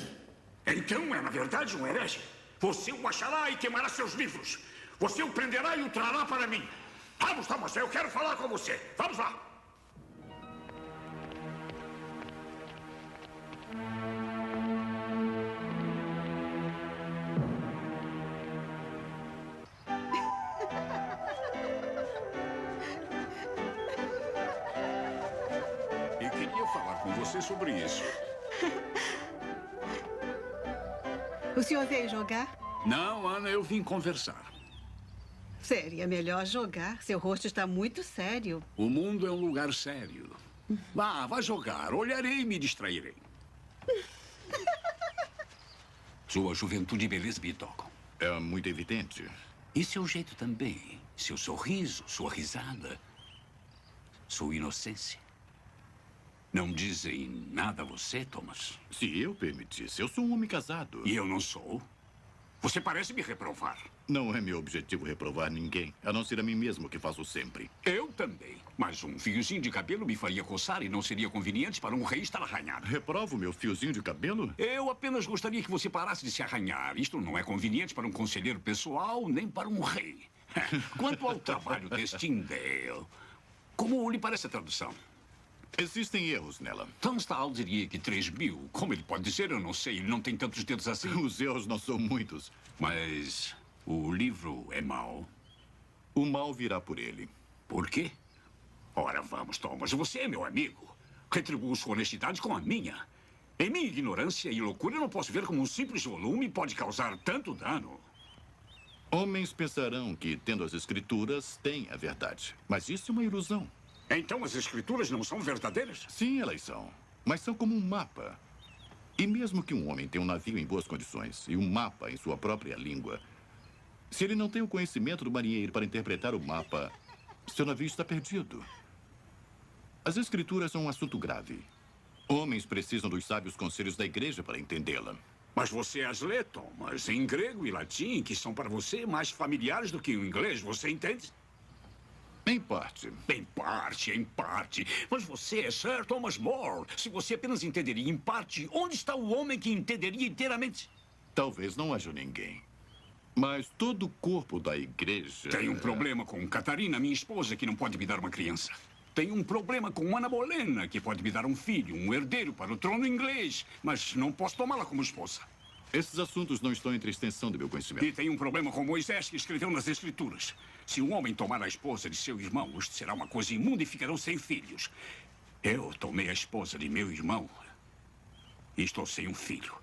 Então é, na verdade, um herege. Você o achará e queimará seus livros. Você o prenderá e o trará para mim. Vamos, Thomas, eu quero falar com você. Vamos lá. E queria falar com você sobre isso. O senhor veio jogar? Não, Ana, eu vim conversar. Seria melhor jogar. Seu rosto está muito sério. O mundo é um lugar sério. Vá jogar. Olharei e me distrairei. Sua juventude e beleza me tocam. É muito evidente. E seu jeito também. Seu sorriso, sua risada. Sua inocência. Não dizem nada a você, Thomas? Se eu permitisse, eu sou um homem casado. E eu não sou? Você parece me reprovar. Não é meu objetivo reprovar ninguém, a não ser a mim mesmo, que faço sempre. Eu também. Mas um fiozinho de cabelo me faria coçar e não seria conveniente para um rei estar arranhado. Reprovo meu fiozinho de cabelo? Eu apenas gostaria que você parasse de se arranhar. Isto não é conveniente para um conselheiro pessoal, nem para um rei. Quanto ao trabalho deste Tyndale, como lhe parece a tradução? Existem erros nela. Tunstall diria que 3.000. Como ele pode dizer? Eu não sei. Ele não tem tantos dedos assim. Os erros não são muitos. Mas o livro é mau? O mal virá por ele. Por quê? Ora, vamos, Thomas. Você é meu amigo. Retribuo sua honestidade com a minha. Em minha ignorância e loucura, eu não posso ver como um simples volume pode causar tanto dano. Homens pensarão que, tendo as escrituras, têm a verdade. Mas isso é uma ilusão. Então as escrituras não são verdadeiras? Sim, elas são. Mas são como um mapa. E mesmo que um homem tenha um navio em boas condições e um mapa em sua própria língua, se ele não tem o conhecimento do marinheiro para interpretar o mapa, seu navio está perdido. As escrituras são um assunto grave. Homens precisam dos sábios conselhos da igreja para entendê-la. Mas você as lê, Thomas, em grego e latim, que são para você mais familiares do que o inglês, você entende? Em parte. Em parte, em parte. Mas você é Sir Thomas More. Se você apenas entenderia em parte, onde está o homem que entenderia inteiramente? Talvez não haja ninguém. Mas todo o corpo da igreja... Tem um problema com Catarina, minha esposa, que não pode me dar uma criança. Tem um problema com Ana Bolena, que pode me dar um filho, um herdeiro para o trono inglês. Mas não posso tomá-la como esposa. Esses assuntos não estão entre a extensão do meu conhecimento. E tem um problema com Moisés, que escreveu nas Escrituras. Se um homem tomar a esposa de seu irmão, isto será uma coisa imunda e ficarão sem filhos. Eu tomei a esposa de meu irmão e estou sem um filho.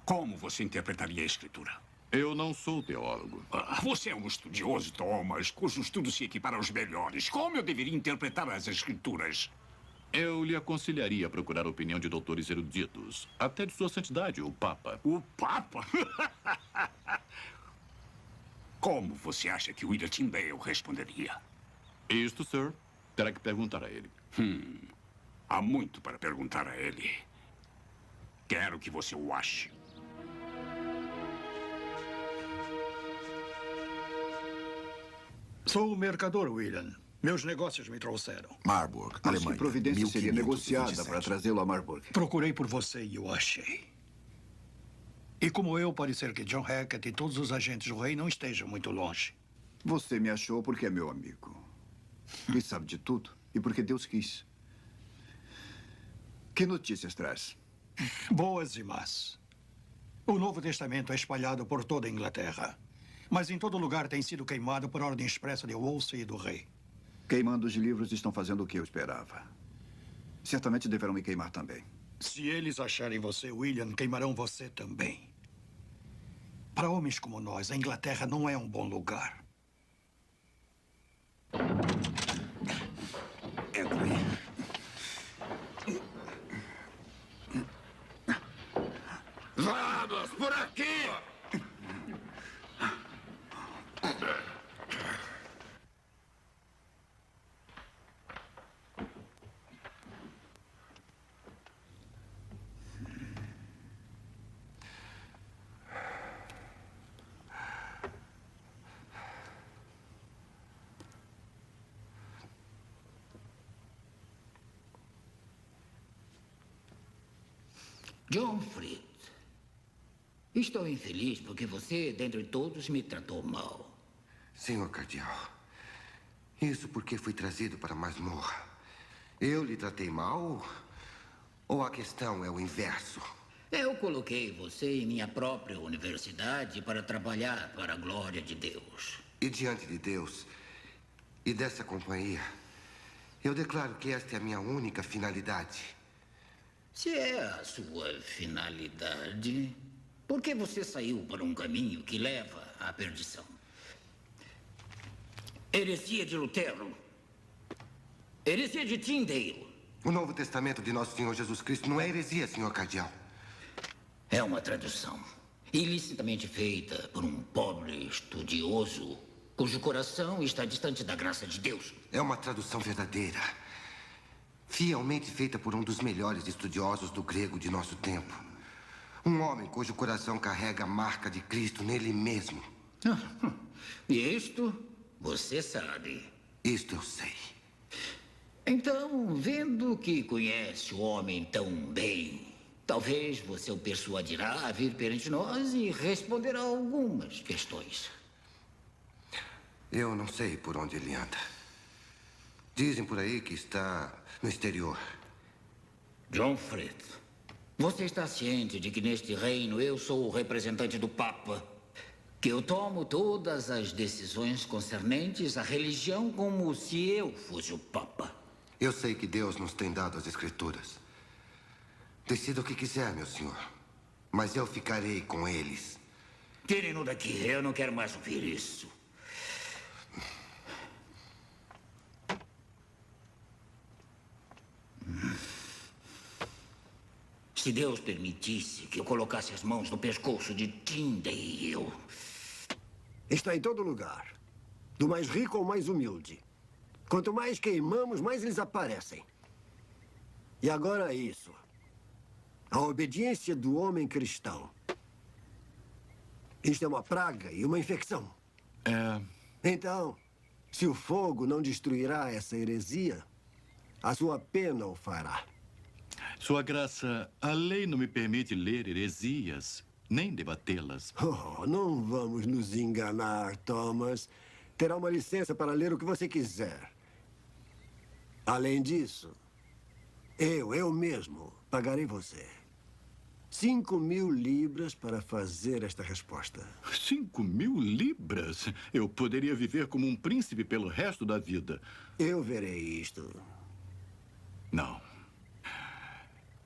Como você interpretaria a Escritura? Eu não sou teólogo. Você é um estudioso, Thomas, cujo estudo se equipara aos melhores. Como eu deveria interpretar as Escrituras? Eu lhe aconselharia a procurar a opinião de doutores eruditos. Até de sua santidade, o Papa. O Papa? Como você acha que William Tyndale responderia? Isto, Sir, terá que perguntar a ele. Há muito para perguntar a ele. Quero que você o ache. Sou o mercador, William. Meus negócios me trouxeram. Marburg, Mas Alemanha. que providência seria 1527. negociada para trazê-lo a Marburg? Procurei por você e o achei. E como eu, pode ser que John Hackett e todos os agentes do rei não estejam muito longe. Você me achou porque é meu amigo. E sabe de tudo. E porque Deus quis. Que notícias traz? Boas e más. O Novo Testamento é espalhado por toda a Inglaterra. Mas em todo lugar tem sido queimado por ordem expressa de Wolsey e do rei. Queimando os livros estão fazendo o que eu esperava. Certamente deverão me queimar também. Se eles acharem você, William, queimarão você também. Para homens como nós, a Inglaterra não é um bom lugar. Entra aí. Vamos, por aqui! John Fritz, estou infeliz porque você, dentre todos, me tratou mal. Senhor Cardeal, isso porque fui trazido para a masmorra. Eu lhe tratei mal ou a questão é o inverso? Eu coloquei você em minha própria universidade para trabalhar para a glória de Deus. E diante de Deus e dessa companhia, eu declaro que esta é a minha única finalidade. Se é a sua finalidade, por que você saiu para um caminho que leva à perdição? Heresia de Lutero. Heresia de Tyndale. O Novo Testamento de Nosso Senhor Jesus Cristo não é heresia, senhor Cardeal. É uma tradução ilicitamente feita por um pobre estudioso cujo coração está distante da graça de Deus. É uma tradução verdadeira. Fielmente feita por um dos melhores estudiosos do grego de nosso tempo. Um homem cujo coração carrega a marca de Cristo nele mesmo. E isto você sabe. Isto eu sei. Então, vendo que conhece o homem tão bem, talvez você o persuadirá a vir perante nós e responderá algumas questões. Eu não sei por onde ele anda. Dizem por aí que está no exterior. John Fritz, você está ciente de que neste reino eu sou o representante do Papa? Que eu tomo todas as decisões concernentes à religião como se eu fosse o Papa? Eu sei que Deus nos tem dado as Escrituras. Decida o que quiser, meu senhor. Mas eu ficarei com eles. Tirem-no daqui. Eu não quero mais ouvir isso. Se Deus permitisse que eu colocasse as mãos no pescoço de Tyndale... Está em todo lugar. Do mais rico ao mais humilde. Quanto mais queimamos, mais eles aparecem. E agora isso. A obediência do homem cristão. Isto é uma praga e uma infecção. Então, se o fogo não destruirá essa heresia, a sua pena o fará. Sua Graça, a lei não me permite ler heresias, nem debatê-las. Oh, não vamos nos enganar, Thomas. Terá uma licença para ler o que você quiser. Além disso, eu mesmo pagarei você 5.000 libras para fazer esta resposta. 5.000 libras? Eu poderia viver como um príncipe pelo resto da vida. Eu verei isto. Não.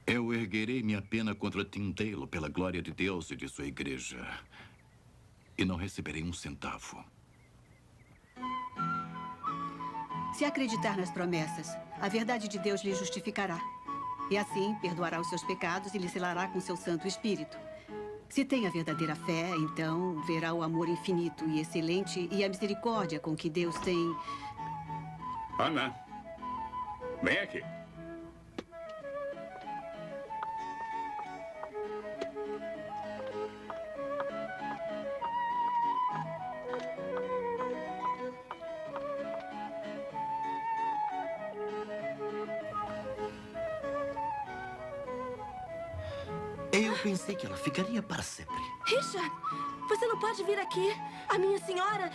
Eu erguerei minha pena contra Tyndale pela glória de Deus e de sua igreja. E não receberei um centavo. Se acreditar nas promessas, a verdade de Deus lhe justificará. E assim perdoará os seus pecados e lhe selará com seu Santo Espírito. Se tem a verdadeira fé, então verá o amor infinito e excelente e a misericórdia com que Deus tem... Ana, vem aqui. Eu pensei que ela ficaria para sempre. Richard, você não pode vir aqui. A minha senhora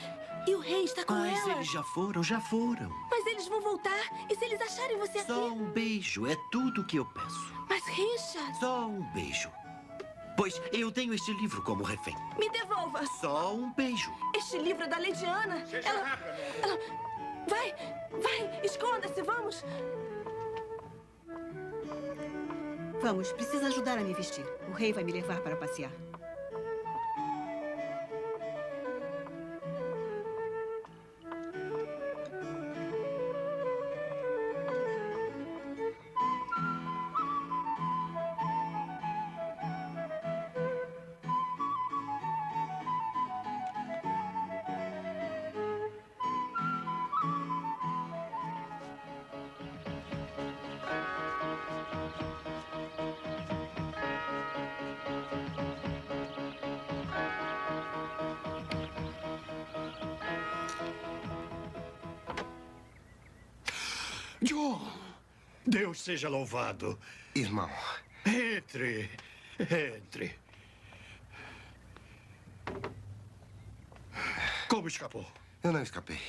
e o rei está com ela. Mas eles já foram, já foram. Mas eles vão voltar. E se eles acharem você aqui? Só um beijo, é tudo o que eu peço. Mas, Richard... Só um beijo. Pois eu tenho este livro como refém. Me devolva. Só um beijo. Este livro é da Lady Ana. Ela... Vai, esconda-se, vamos. Vamos, precisa ajudar a me vestir. O rei vai me levar para passear. John, Deus seja louvado. Irmão. Entre. Entre. Como escapou? Eu não escapei.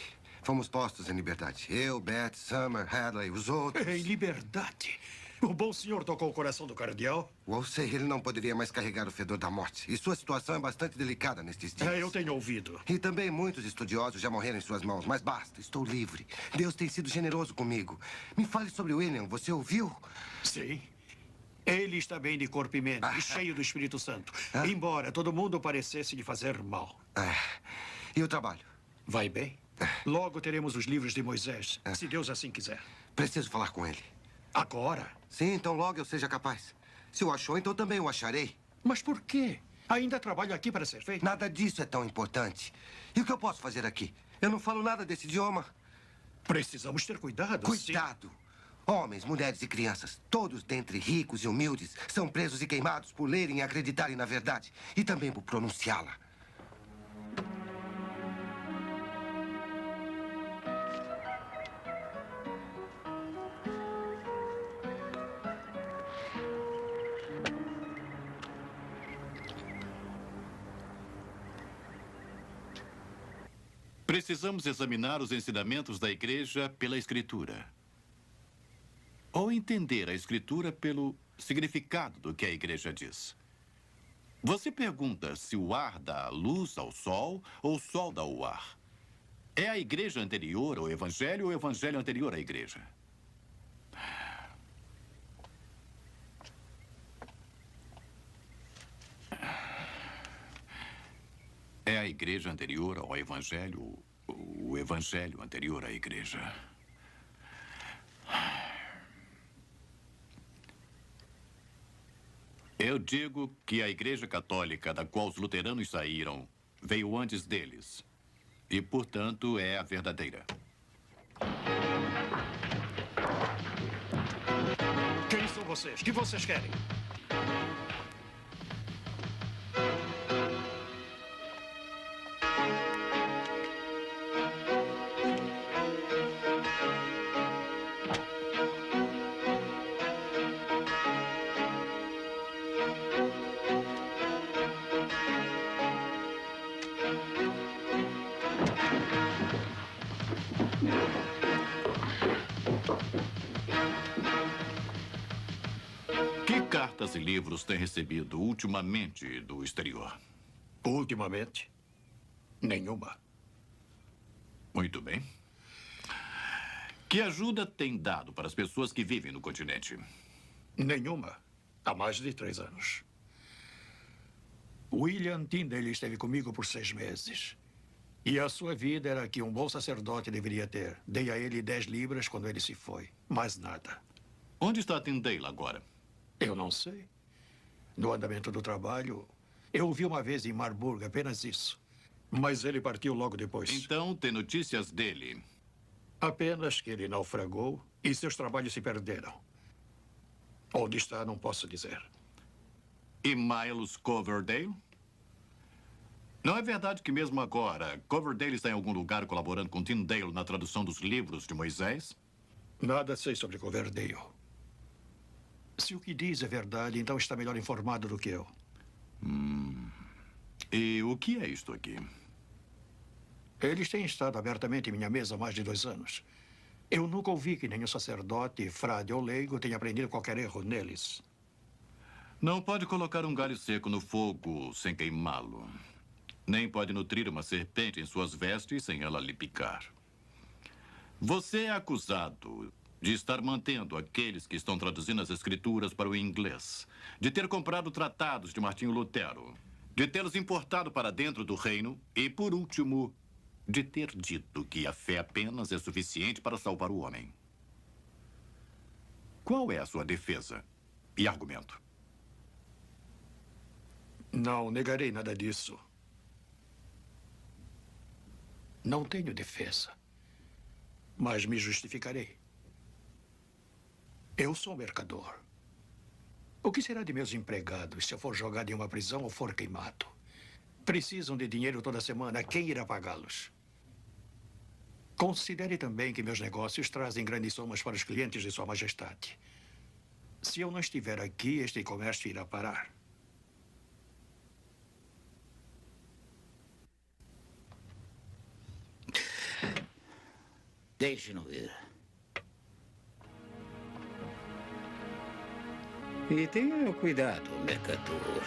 Fomos postos em liberdade. Eu, Beth, Summer, Hadley, os outros. Em liberdade? O bom senhor tocou o coração do cardeal? Ou sei, ele não poderia mais carregar o fedor da morte. E sua situação é bastante delicada nestes dias. Eu tenho ouvido. E também muitos estudiosos já morreram em suas mãos. Mas basta, estou livre. Deus tem sido generoso comigo. Me fale sobre William, você ouviu? Sim. Ele está bem de corpo e mente, e cheio do Espírito Santo. Embora todo mundo parecesse lhe fazer mal. E o trabalho? Vai bem. Logo teremos os livros de Moisés, se Deus assim quiser. Preciso falar com ele. Agora? Sim, então logo eu seja capaz. Se o achou, então também o acharei. Mas por quê? Ainda trabalho aqui para ser feito? Nada disso é tão importante. E o que eu posso fazer aqui? Eu não falo nada desse idioma. Precisamos ter cuidado. Cuidado! Sim. Homens, mulheres e crianças, todos dentre ricos e humildes, são presos e queimados por lerem e acreditarem na verdade. E também por pronunciá-la. Precisamos examinar os ensinamentos da Igreja pela Escritura. Ou entender a Escritura pelo significado do que a Igreja diz. Você pergunta se o ar dá luz ao sol ou o sol dá o ar. É a Igreja anterior ao Evangelho ou o Evangelho anterior à Igreja? É a Igreja anterior ao Evangelho, o Evangelho anterior à Igreja. Eu digo que a Igreja Católica, da qual os luteranos saíram, veio antes deles. E, portanto, é a verdadeira. Quem são vocês? O que vocês querem? Que cartas e livros tem recebido ultimamente do exterior? Ultimamente? Nenhuma. Muito bem. Que ajuda tem dado para as pessoas que vivem no continente? Nenhuma. Há mais de 3 anos. William Tyndale esteve comigo por 6 meses. E a sua vida era a que um bom sacerdote deveria ter. Dei a ele 10 libras quando ele se foi. Mais nada. Onde está Tyndale agora? Eu não sei. No andamento do trabalho, eu o vi uma vez em Marburg, apenas isso. Mas ele partiu logo depois. Então, tem notícias dele? Apenas que ele naufragou e seus trabalhos se perderam. Onde está, não posso dizer. E Miles Coverdale? Não é verdade que mesmo agora, Coverdale está em algum lugar colaborando com Tyndale na tradução dos livros de Moisés? Nada sei sobre Coverdale. Se o que diz é verdade, então está melhor informado do que eu. E o que é isto aqui? Eles têm estado abertamente em minha mesa há mais de 2 anos. Eu nunca ouvi que nenhum sacerdote, frade ou leigo tenha aprendido qualquer erro neles. Não pode colocar um galho seco no fogo sem queimá-lo. Nem pode nutrir uma serpente em suas vestes sem ela lhe picar. Você é acusado de estar mantendo aqueles que estão traduzindo as escrituras para o inglês, de ter comprado tratados de Martinho Lutero, de tê-los importado para dentro do reino e, por último, de ter dito que a fé apenas é suficiente para salvar o homem. Qual é a sua defesa e argumento? Não negarei nada disso. Não tenho defesa, mas me justificarei. Eu sou mercador. O que será de meus empregados se eu for jogado em uma prisão ou for queimado? Precisam de dinheiro toda semana. Quem irá pagá-los? Considere também que meus negócios trazem grandes somas para os clientes de Sua Majestade. Se eu não estiver aqui, este comércio irá parar. Deixe-no ir. E tenha cuidado, mercador.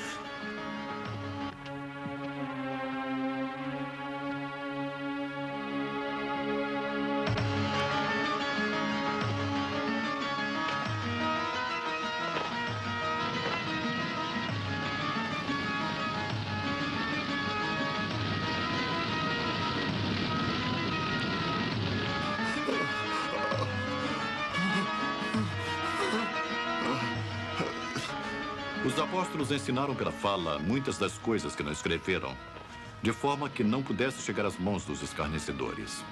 Os apóstolos ensinaram pela fala muitas das coisas que não escreveram, de forma que não pudesse chegar às mãos dos escarnecedores.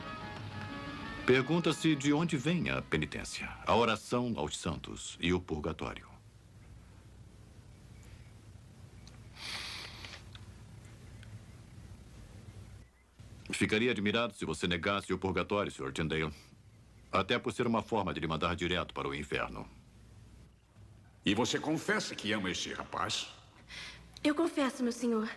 Pergunta-se de onde vem a penitência, a oração aos santos e o purgatório. Ficaria admirado se você negasse o purgatório, Sr. Tyndale. Até por ser uma forma de lhe mandar direto para o inferno. E você confessa que ama este rapaz? Eu confesso, meu senhor.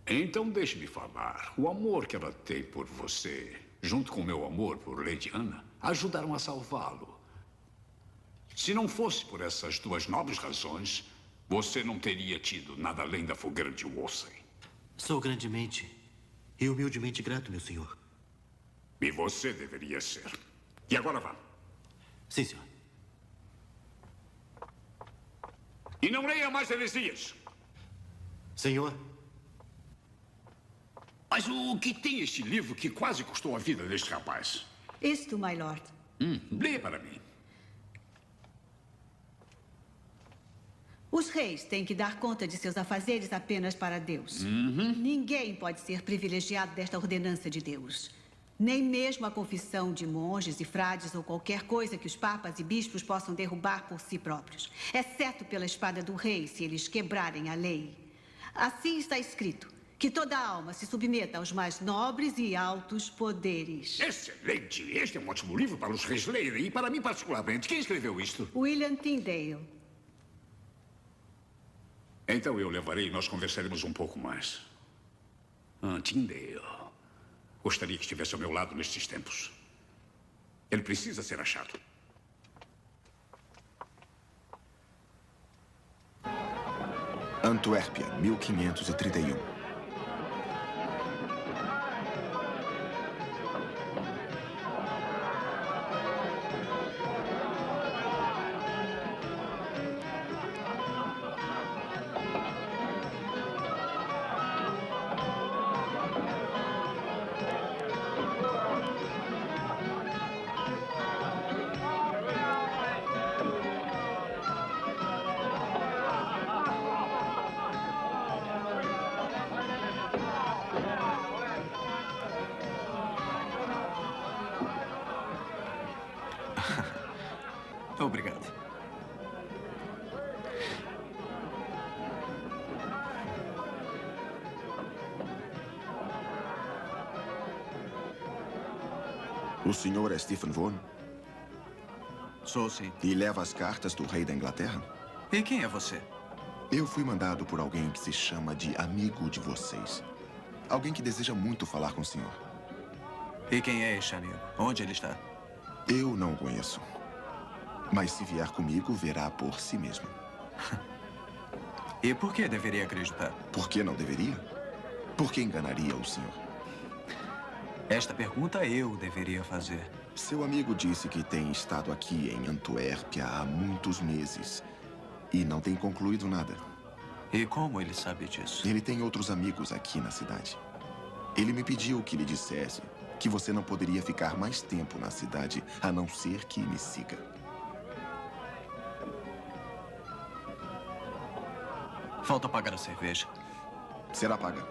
Então deixe-me falar. O amor que ela tem por você, junto com o meu amor por Lady Anna, ajudaram a salvá-lo. Se não fosse por essas duas nobres razões, você não teria tido nada além da fogueira de Wolsey. Sou grandemente e humildemente grato, meu senhor. E você deveria ser. E agora vá. Sim, senhor. E não leia mais heresias. Senhor. Mas o que tem este livro que quase custou a vida deste rapaz? Isto, my lord. Leia para mim. Os reis têm que dar conta de seus afazeres apenas para Deus. Ninguém pode ser privilegiado desta ordenança de Deus. Nem mesmo a confissão de monges e frades ou qualquer coisa que os papas e bispos possam derrubar por si próprios. Exceto pela espada do rei, se eles quebrarem a lei. Assim está escrito, que toda alma se submeta aos mais nobres e altos poderes. Excelente! Este é um ótimo livro para os reis lerem e para mim particularmente. Quem escreveu isto? William Tyndale. Então eu levarei e nós conversaremos um pouco mais. Tyndale. Gostaria que estivesse ao meu lado nestes tempos. Ele precisa ser achado. Antuérpia, 1531. Obrigado. O senhor é Stephen Vaughan? Sou, sim. E leva as cartas do rei da Inglaterra? E quem é você? Eu fui mandado por alguém que se chama de amigo de vocês. Alguém que deseja muito falar com o senhor. E quem é este amigo? Onde ele está? Eu não o conheço. Mas se vier comigo, verá por si mesmo. E por que deveria acreditar? Por que não deveria? Por que enganaria o senhor? Esta pergunta eu deveria fazer. Seu amigo disse que tem estado aqui em Antuérpia há muitos meses e não tem concluído nada. E como ele sabe disso? Ele tem outros amigos aqui na cidade. Ele me pediu que lhe dissesse que você não poderia ficar mais tempo na cidade, a não ser que me siga. Falta pagar a cerveja. Será paga.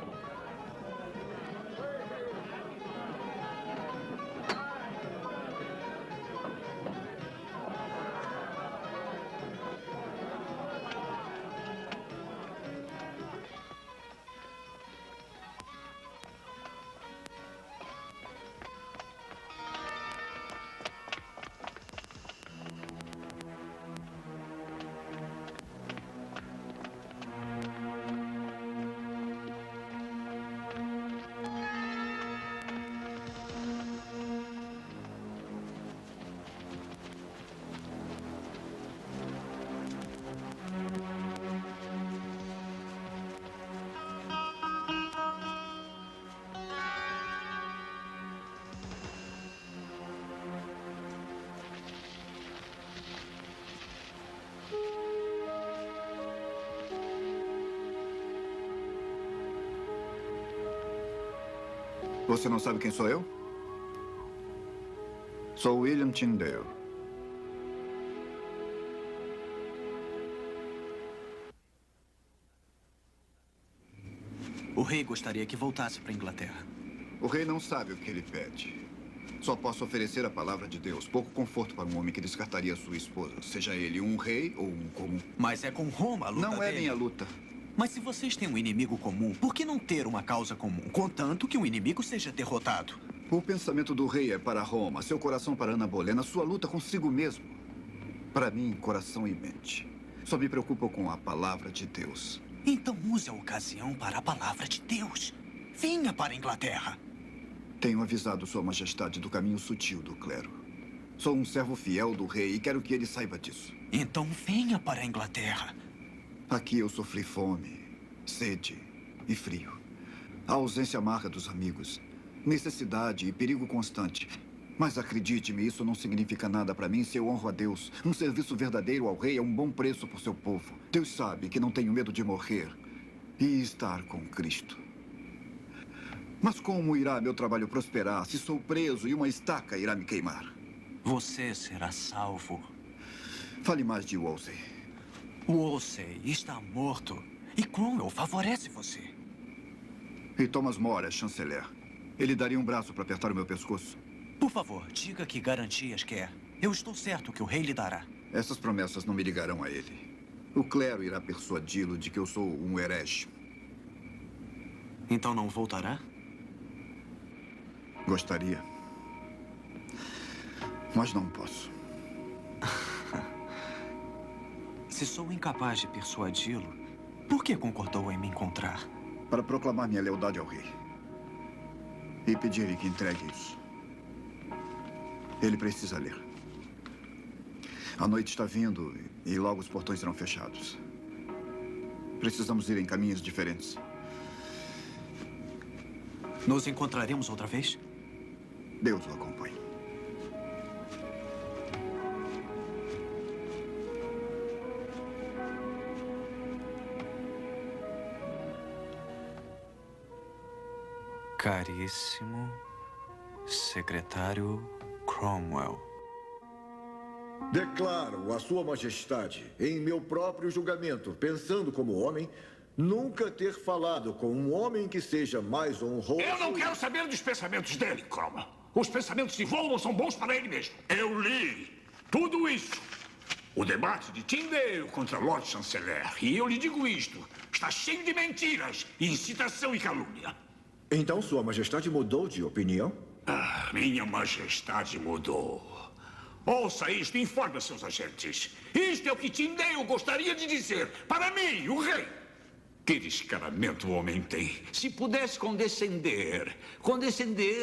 Você não sabe quem sou eu? Sou William Tyndale. O rei gostaria que voltasse para a Inglaterra. O rei não sabe o que ele pede. Só posso oferecer a palavra de Deus. Pouco conforto para um homem que descartaria sua esposa, seja ele um rei ou um comum. Mas é com Roma a luta Não é dele. minha luta. Mas se vocês têm um inimigo comum, por que não ter uma causa comum? Contanto que o inimigo seja derrotado. O pensamento do rei é para Roma, seu coração para Ana Bolena, sua luta consigo mesmo. Para mim, coração e mente. Só me preocupo com a palavra de Deus. Então use a ocasião para a palavra de Deus. Venha para a Inglaterra. Tenho avisado Sua Majestade do caminho sutil do clero. Sou um servo fiel do rei e quero que ele saiba disso. Então venha para a Inglaterra. Aqui eu sofri fome, sede e frio. A ausência amarga dos amigos, necessidade e perigo constante. Mas acredite-me, isso não significa nada para mim se eu honro a Deus. Um serviço verdadeiro ao rei é um bom preço por seu povo. Deus sabe que não tenho medo de morrer e estar com Cristo. Mas como irá meu trabalho prosperar se sou preso e uma estaca irá me queimar? Você será salvo. Fale mais de Wolsey. Wolsey está morto. E Cromwell favorece você. E Thomas More é chanceler. Ele daria um braço para apertar o meu pescoço. Por favor, diga que garantias quer. Eu estou certo que o rei lhe dará. Essas promessas não me ligarão a ele. O clero irá persuadi-lo de que eu sou um herege. Então não voltará? Gostaria. Mas não posso. Se sou incapaz de persuadi-lo, por que concordou em me encontrar? Para proclamar minha lealdade ao rei. E pedir-lhe que entregue isso. Ele precisa ler. A noite está vindo e logo os portões serão fechados. Precisamos ir em caminhos diferentes. Nos encontraremos outra vez? Deus o acompanhe. Caríssimo secretário Cromwell. Declaro a Sua Majestade, em meu próprio julgamento, pensando como homem, nunca ter falado com um homem que seja mais honroso... Eu não quero saber dos pensamentos dele, Cromwell. Os pensamentos de Voldemort são bons para ele mesmo. Eu li tudo isso. O debate de Tyndale contra Lord Chanceler. E eu lhe digo isto. Está cheio de mentiras, incitação e calúnia. Então Sua Majestade mudou de opinião? Ah, minha Majestade mudou. Ouça isto e informe a seus agentes. Isto é o que Tyndale gostaria de dizer para mim, o rei. Que descaramento o homem tem. Se pudesse condescender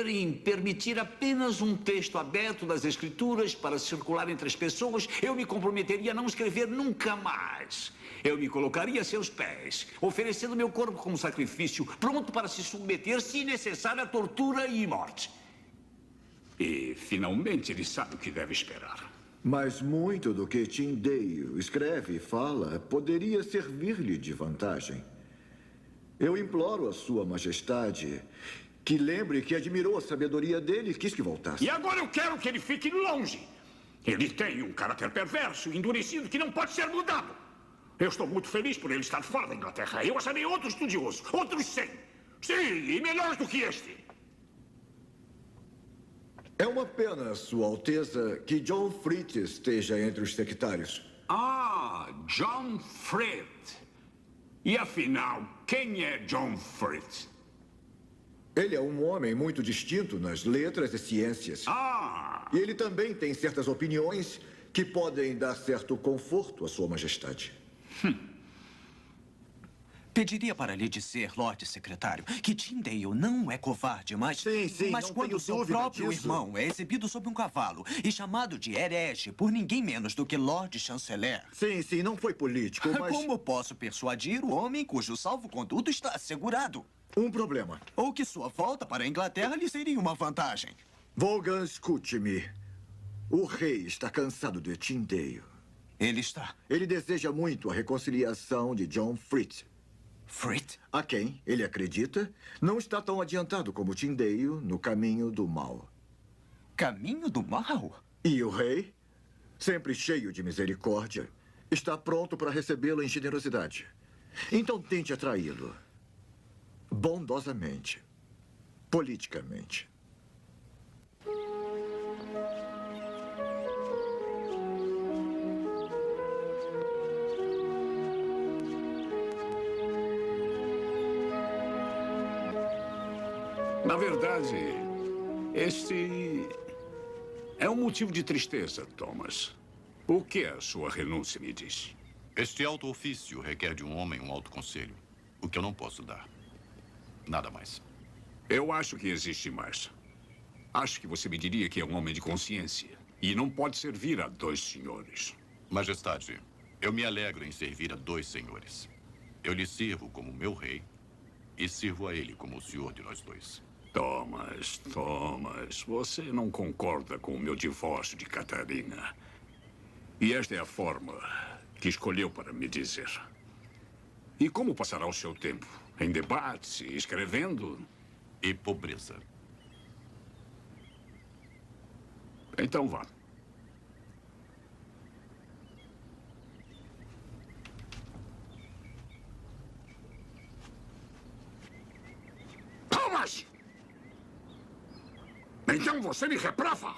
em permitir apenas um texto aberto das Escrituras para circular entre as pessoas, eu me comprometeria a não escrever nunca mais. Eu me colocaria a seus pés, oferecendo meu corpo como sacrifício, pronto para se submeter, se necessário, à tortura e morte. E, finalmente, ele sabe o que deve esperar. Mas muito do que Tyndale escreve e fala poderia servir-lhe de vantagem. Eu imploro a Sua Majestade que lembre que admirou a sabedoria dele e quis que voltasse. E agora eu quero que ele fique longe. Ele tem um caráter perverso, endurecido, que não pode ser mudado. Eu estou muito feliz por ele estar fora da Inglaterra. Eu acharei outro estudioso, outros 100. Sim, e melhores do que este. É uma pena, Sua Alteza, que John Fritz esteja entre os sectários. Ah, John Fritz. E afinal, quem é John Fritz? Ele é um homem muito distinto nas letras e ciências. Ah! E ele também tem certas opiniões que podem dar certo conforto à Sua Majestade. Pediria para lhe dizer, Lorde Secretário, que Tyndale não é covarde, mas... mas não quando tenho seu dúvida próprio disso. irmão é exibido sob um cavalo e chamado de herege por ninguém menos do que Lord Chanceler... Sim, não foi político, mas... Como posso persuadir o homem cujo salvo-conduto está assegurado? Um problema. Ou que sua volta para a Inglaterra lhe seria uma vantagem. Vaughan, escute-me. O rei está cansado de Tyndale. Ele está. Ele deseja muito a reconciliação de John Fritz. Frit? A quem ele acredita, não está tão adiantado como Tindale no caminho do mal. Caminho do mal? E o rei, sempre cheio de misericórdia, está pronto para recebê-lo em generosidade. Então tente atraí-lo. Bondosamente. Politicamente. Na verdade, este é um motivo de tristeza, Thomas. O que a sua renúncia me diz? Este alto ofício requer de um homem um alto conselho, o que eu não posso dar. Nada mais. Eu acho que existe mais. Acho que você me diria que é um homem de consciência e não pode servir a 2 senhores. Majestade, eu me alegro em servir a 2 senhores. Eu lhe sirvo como meu rei e sirvo a ele como o senhor de nós 2. Thomas, você não concorda com o meu divórcio de Catarina. E esta é a forma que escolheu para me dizer. E como passará o seu tempo? Em debates, escrevendo? E pobreza. Então vá. Thomas! Então você me reprova?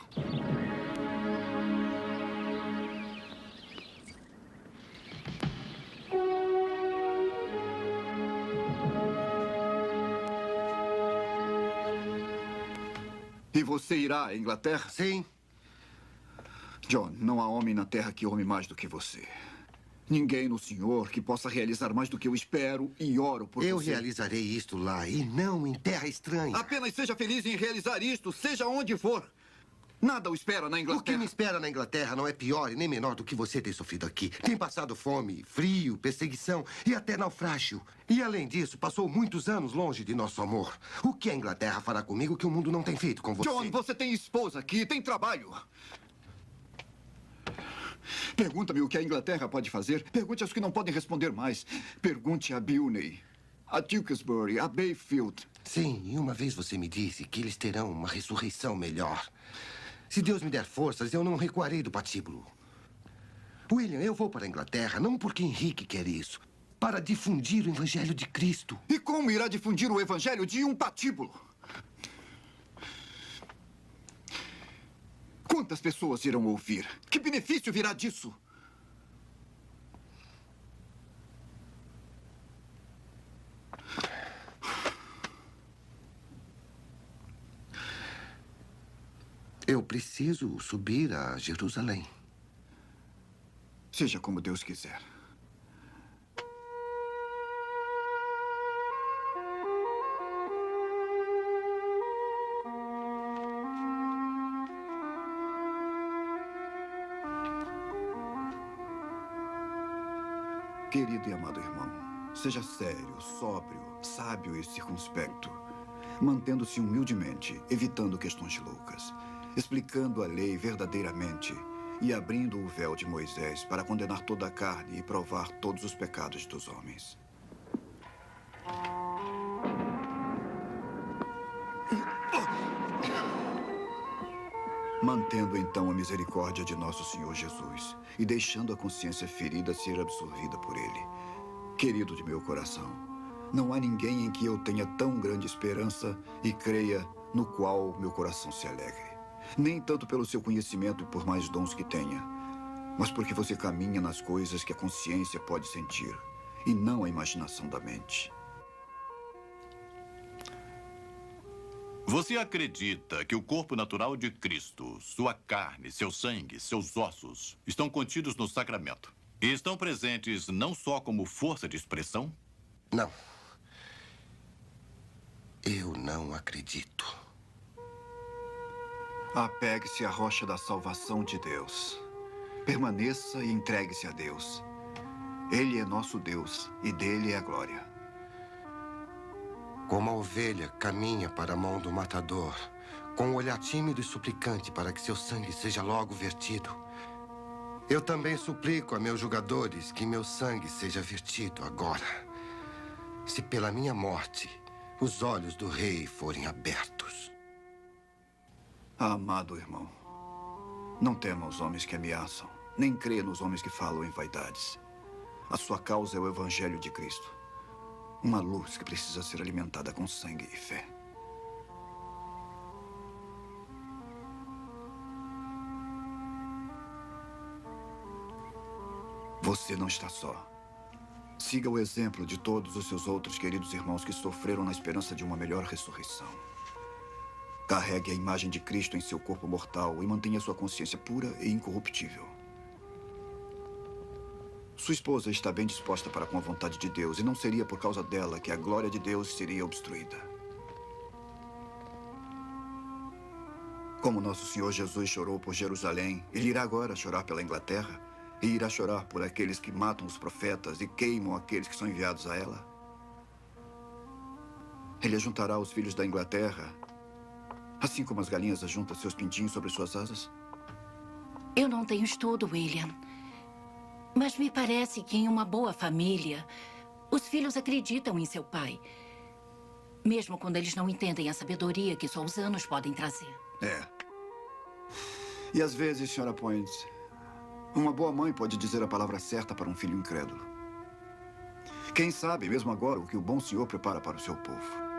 E você irá à Inglaterra? Sim. John, não há homem na Terra que ame mais do que você. Ninguém no Senhor que possa realizar mais do que eu espero e oro por você. Eu realizarei isto lá e não em terra estranha. Apenas seja feliz em realizar isto, seja onde for. Nada o espera na Inglaterra. O que me espera na Inglaterra não é pior e nem menor do que você tem sofrido aqui. Tem passado fome, frio, perseguição e até naufrágio. E além disso, passou muitos anos longe de nosso amor. O que a Inglaterra fará comigo que o mundo não tem feito com você? John, você tem esposa aqui, tem trabalho. Pergunta-me o que a Inglaterra pode fazer. Pergunte aos que não podem responder mais. Pergunte a Bilney, a Tewkesbury, a Bayfield. Sim, e uma vez você me disse que eles terão uma ressurreição melhor. Se Deus me der forças, eu não recuarei do patíbulo. William, eu vou para a Inglaterra, não porque Henrique quer isso, para difundir o Evangelho de Cristo. E como irá difundir o Evangelho de um patíbulo? Quantas pessoas irão ouvir? Que benefício virá disso? Eu preciso subir a Jerusalém. Seja como Deus quiser. Querido e amado irmão, seja sério, sóbrio, sábio e circunspecto, mantendo-se humildemente, evitando questões loucas, explicando a lei verdadeiramente e abrindo o véu de Moisés para condenar toda a carne e provar todos os pecados dos homens. Mantendo então a misericórdia de nosso Senhor Jesus e deixando a consciência ferida ser absorvida por Ele. Querido de meu coração, não há ninguém em que eu tenha tão grande esperança e creia, no qual meu coração se alegre. Nem tanto pelo seu conhecimento e por mais dons que tenha, mas porque você caminha nas coisas que a consciência pode sentir e não a imaginação da mente. Você acredita que o corpo natural de Cristo, sua carne, seu sangue, seus ossos, estão contidos no sacramento? E estão presentes não só como força de expressão? Não. Eu não acredito. Apegue-se à rocha da salvação de Deus. Permaneça e entregue-se a Deus. Ele é nosso Deus e dele é a glória. Como a ovelha caminha para a mão do matador, com um olhar tímido e suplicante para que seu sangue seja logo vertido, eu também suplico a meus jogadores que meu sangue seja vertido agora. se pela minha morte os olhos do rei forem abertos. Amado irmão, não tema os homens que ameaçam, nem creia nos homens que falam em vaidades. A sua causa é o Evangelho de Cristo. Uma luz que precisa ser alimentada com sangue e fé. Você não está só. Siga o exemplo de todos os seus outros queridos irmãos que sofreram na esperança de uma melhor ressurreição. Carregue a imagem de Cristo em seu corpo mortal e mantenha sua consciência pura e incorruptível. Sua esposa está bem disposta para com a vontade de Deus e não seria por causa dela que a glória de Deus seria obstruída. Como nosso Senhor Jesus chorou por Jerusalém, ele irá agora chorar pela Inglaterra e irá chorar por aqueles que matam os profetas e queimam aqueles que são enviados a ela. Ele ajuntará os filhos da Inglaterra, assim como as galinhas ajuntam seus pintinhos sobre suas asas. Eu não tenho estudo, William. Mas me parece que em uma boa família, os filhos acreditam em seu pai. Mesmo quando eles não entendem a sabedoria que só os anos podem trazer. É. E às vezes, Sra. Points, uma boa mãe pode dizer a palavra certa para um filho incrédulo. Quem sabe, mesmo agora, o que o bom Senhor prepara para o seu povo.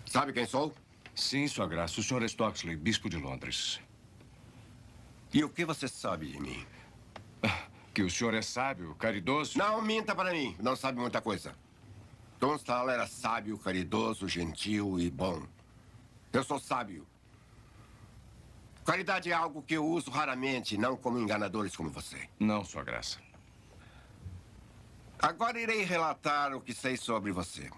Sabe quem sou? Sim, Sua Graça. O Sr. Stocksley, bispo de Londres. E o que você sabe de mim? Que o senhor é sábio, caridoso... Não minta para mim. Não sabe muita coisa. Tunstall era sábio, caridoso, gentil e bom. Eu sou sábio. Caridade é algo que eu uso raramente, não como enganadores como você. Não, Sua Graça. Agora irei relatar o que sei sobre você.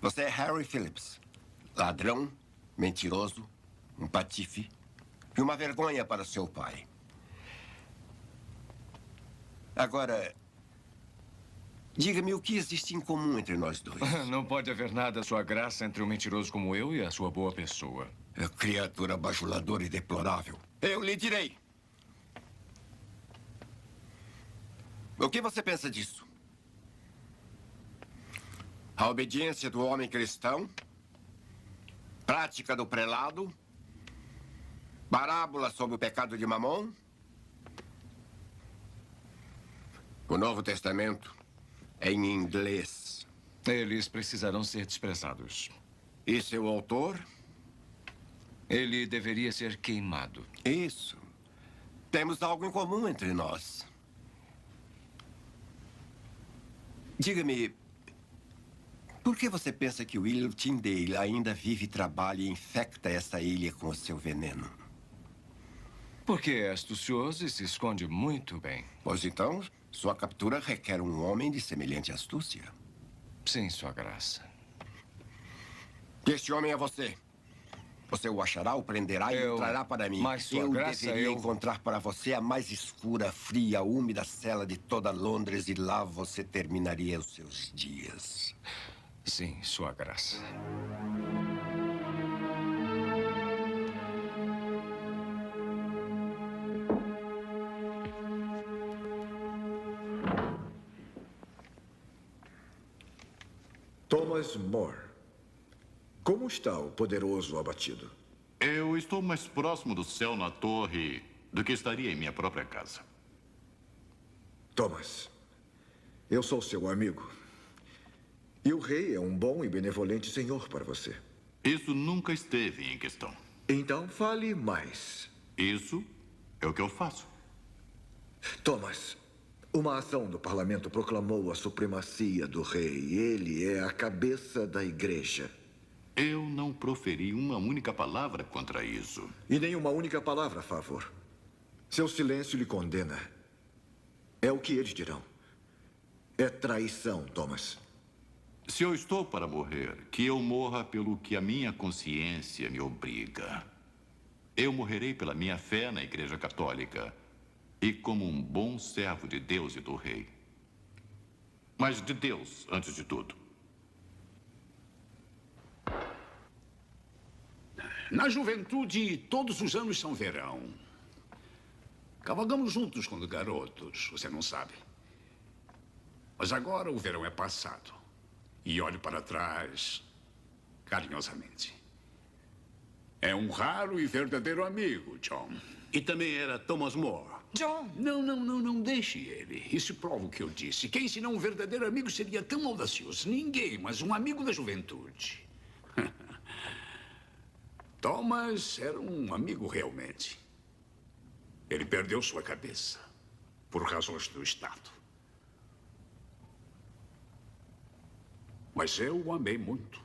Você é Harry Phillips. Ladrão, mentiroso, um patife e uma vergonha para seu pai. Agora, diga-me o que existe em comum entre nós dois. Não pode haver nada, Sua Graça, entre um mentiroso como eu e a sua boa pessoa. É criatura bajuladora e deplorável. Eu lhe direi. O que você pensa disso? A obediência do homem cristão, prática do prelado, parábola sobre o pecado de Mamon. O Novo Testamento é em inglês. Eles precisarão ser desprezados. E seu autor? Ele deveria ser queimado. Isso. Temos algo em comum entre nós. Diga-me, por que você pensa que William Tyndale ainda vive, trabalha e infecta essa ilha com o seu veneno? Porque é astucioso e se esconde muito bem. Pois então, sua captura requer um homem de semelhante astúcia. Sim, Sua Graça. Este homem é você. Você o achará, o prenderá e o trará para mim. Mas, Sua Graça, deveria encontrar para você a mais escura, fria, úmida cela de toda Londres e lá você terminaria os seus dias. Sim, Sua Graça. Thomas More. Como está o poderoso abatido? Eu estou mais próximo do céu na torre do que estaria em minha própria casa. Thomas, eu sou seu amigo. E o rei é um bom e benevolente senhor para você. Isso nunca esteve em questão. Então fale mais. Isso é o que eu faço. Thomas, uma ação do parlamento proclamou a supremacia do rei. Ele é a cabeça da igreja. Eu não proferi uma única palavra contra isso. E nem uma única palavra a favor. Seu silêncio lhe condena. É o que eles dirão. É traição, Thomas. Se eu estou para morrer, que eu morra pelo que a minha consciência me obriga. Eu morrerei pela minha fé na Igreja Católica e como um bom servo de Deus e do Rei. Mas de Deus, antes de tudo. Na juventude, todos os anos são verão. Cavalgamos juntos quando garotos, você não sabe. Mas agora o verão é passado. E olho para trás carinhosamente. É um raro e verdadeiro amigo, John. E também era Thomas More. John! Não deixe ele. Isso prova o que eu disse. Quem senão um verdadeiro amigo seria tão audacioso? Ninguém, mas um amigo da juventude. Thomas era um amigo realmente. Ele perdeu sua cabeça por razões do Estado. Mas eu o amei muito.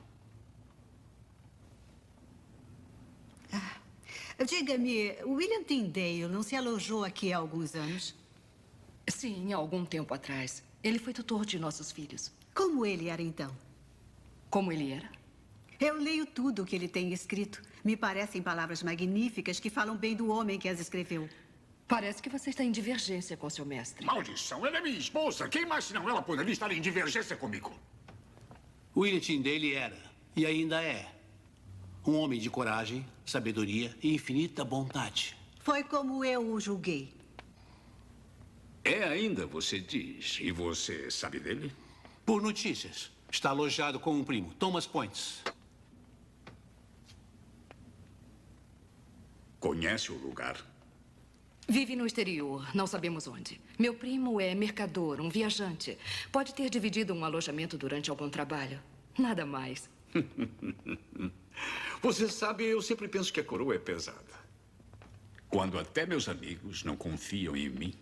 Diga-me, William Tyndale não se alojou aqui há alguns anos? Sim, há algum tempo atrás. Ele foi tutor de nossos filhos. Como ele era, então? Como ele era? Eu leio tudo o que ele tem escrito. Me parecem palavras magníficas que falam bem do homem que as escreveu. Parece que você está em divergência com seu mestre. Maldição, ela é minha esposa. Quem mais senão ela poderia estar em divergência comigo? William Tyndale era, e ainda é, um homem de coragem, sabedoria e infinita bondade. Foi como eu o julguei. É ainda, você diz. E você sabe dele? Por notícias. Está alojado com um primo, Thomas Points. Conhece o lugar? Vive no exterior, não sabemos onde. Meu primo é mercador, um viajante. Pode ter dividido um alojamento durante algum trabalho. Nada mais. Você sabe, eu sempre penso que a coroa é pesada. Quando até meus amigos não confiam em mim.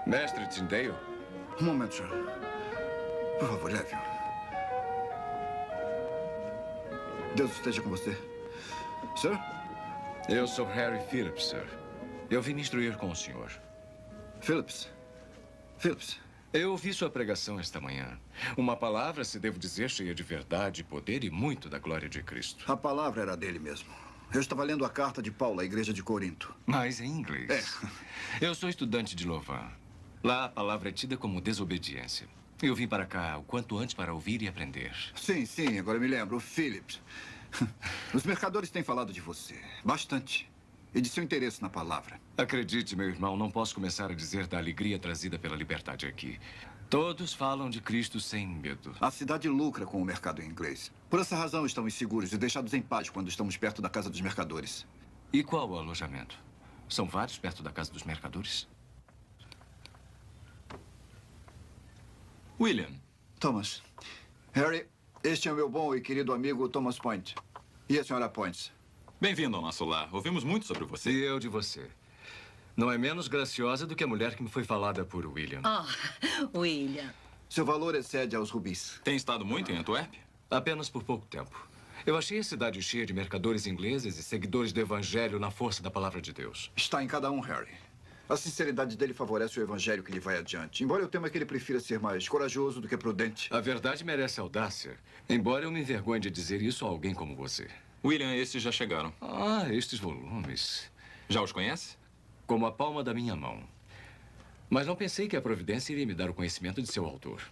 Mestre Tyndale? Um momento, senhor. Por favor, leve-o. Deus esteja com você. Sir? Eu sou Harry Phillips, sir. Eu vim me instruir com o senhor. Phillips? Phillips? Eu ouvi sua pregação esta manhã. Uma palavra, se devo dizer, cheia de verdade, poder e muito da glória de Cristo. A palavra era dele mesmo. Eu estava lendo a carta de Paulo à igreja de Corinto. Mas em inglês. Eu sou estudante de Louvain. Lá a palavra é tida como desobediência. Eu vim para cá o quanto antes para ouvir e aprender. Sim, agora me lembro. O Phillips. Os mercadores têm falado de você. Bastante. E de seu interesse na palavra. Acredite, meu irmão, não posso começar a dizer da alegria trazida pela liberdade aqui. Todos falam de Cristo sem medo. A cidade lucra com o mercado inglês. Por essa razão estamos seguros e deixados em paz quando estamos perto da casa dos mercadores. E qual o alojamento? São vários perto da casa dos mercadores? William. Thomas. Harry, este é o meu bom e querido amigo Thomas Point. E a senhora Points. Bem-vindo ao nosso lar. Ouvimos muito sobre você. E eu de você. Não é menos graciosa do que a mulher que me foi falada por William. William. Seu valor excede aos rubis. Tem estado muito em Antuérpia? Apenas por pouco tempo. Eu achei a cidade cheia de mercadores ingleses e seguidores do Evangelho na força da palavra de Deus. Está em cada um, Harry. A sinceridade dele favorece o evangelho que lhe vai adiante. Embora eu tema que ele prefira ser mais corajoso do que prudente. A verdade merece audácia. Embora eu me envergonhe de dizer isso a alguém como você. William, estes já chegaram. Estes volumes. Já os conhece? Como a palma da minha mão. Mas não pensei que a providência iria me dar o conhecimento de seu autor.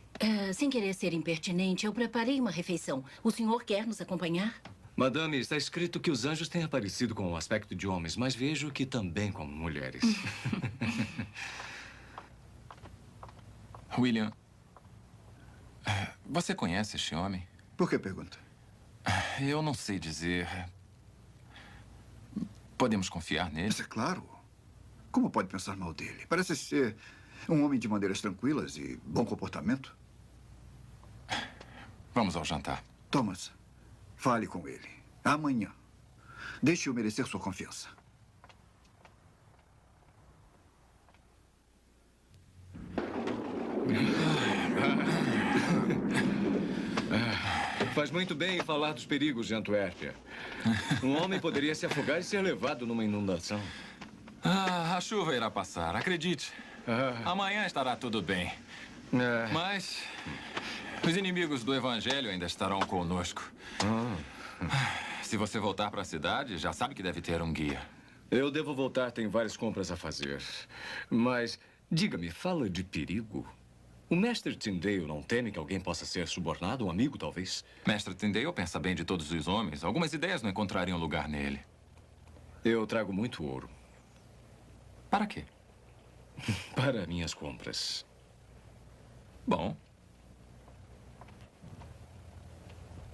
Sem querer ser impertinente, eu preparei uma refeição. O senhor quer nos acompanhar? Madame, está escrito que os anjos têm aparecido com o aspecto de homens, mas vejo que também como mulheres. William, você conhece este homem? Por que pergunta? Eu não sei dizer. Podemos confiar nele? Isso é claro. Como pode pensar mal dele? Parece ser um homem de maneiras tranquilas e bom comportamento. Vamos ao jantar. Thomas, fale com ele. Amanhã. Deixe-o merecer sua confiança. Faz muito bem falar dos perigos de Antuérpia. Um homem poderia se afogar e ser levado numa inundação. A chuva irá passar, acredite. Amanhã estará tudo bem. Mas os inimigos do Evangelho ainda estarão conosco. Se você voltar para a cidade, já sabe que deve ter um guia. Eu devo voltar, tenho várias compras a fazer. Mas, diga-me, fala de perigo? O mestre Tyndale não teme que alguém possa ser subornado? Um amigo, talvez? Mestre Tyndale pensa bem de todos os homens. Algumas ideias não encontrariam lugar nele. Eu trago muito ouro. Para quê? Para minhas compras. Bom.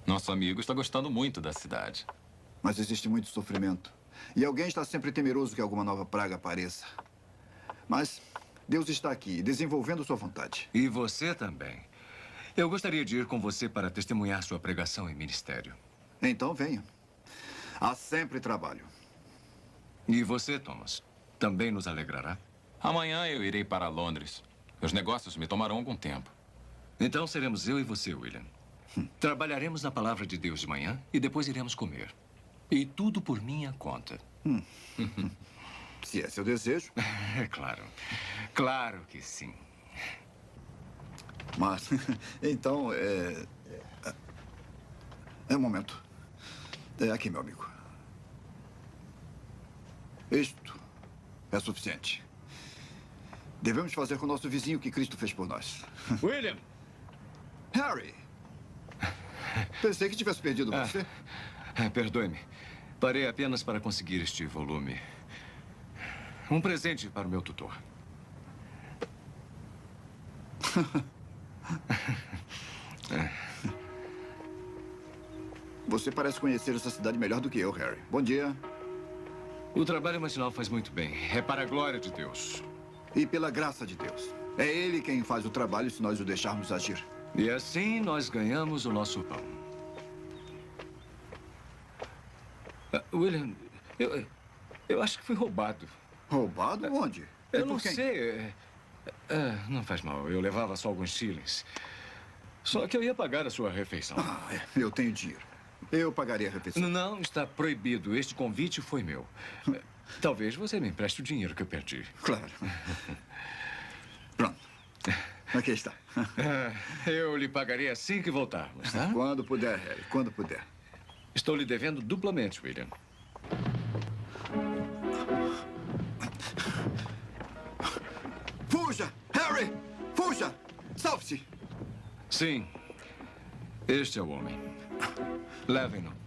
Nosso amigo está gostando muito da cidade. Mas existe muito sofrimento. E alguém está sempre temeroso que alguma nova praga apareça. Mas Deus está aqui, desenvolvendo sua vontade. E você também. Eu gostaria de ir com você para testemunhar sua pregação e ministério. Então venha. Há sempre trabalho. E você, Thomas, também nos alegrará? Amanhã eu irei para Londres. Os negócios me tomarão algum tempo. Então seremos eu e você, William. Trabalharemos na palavra de Deus de manhã e depois iremos comer. E tudo por minha conta. Se é seu desejo. É claro. Claro que sim. Mas, então, é um momento. É aqui, meu amigo. Isto é suficiente. Devemos fazer com o nosso vizinho o que Cristo fez por nós. William! Harry! Pensei que tivesse perdido você. Perdoe-me. Parei apenas para conseguir este volume. Um presente para o meu tutor. Você parece conhecer essa cidade melhor do que eu, Harry. Bom dia. O trabalho matinal faz muito bem. É para a glória de Deus. E pela graça de Deus. É Ele quem faz o trabalho se nós o deixarmos agir. E assim nós ganhamos o nosso pão. William, eu acho que fui roubado. Roubado? Onde? Eu não sei. Não faz mal. Eu levava só alguns shillings. Só que eu ia pagar a sua refeição. Eu tenho dinheiro. Eu pagaria a refeição. Não, está proibido. Este convite foi meu. Talvez você me empreste o dinheiro que eu perdi. Claro. Pronto. Aqui está. Eu lhe pagarei assim que voltarmos, tá? Quando puder, Harry. Quando puder. Estou lhe devendo duplamente, William. Fuja! Harry! Fuja! Salve-se! Sim. Este é o homem. Levem-no.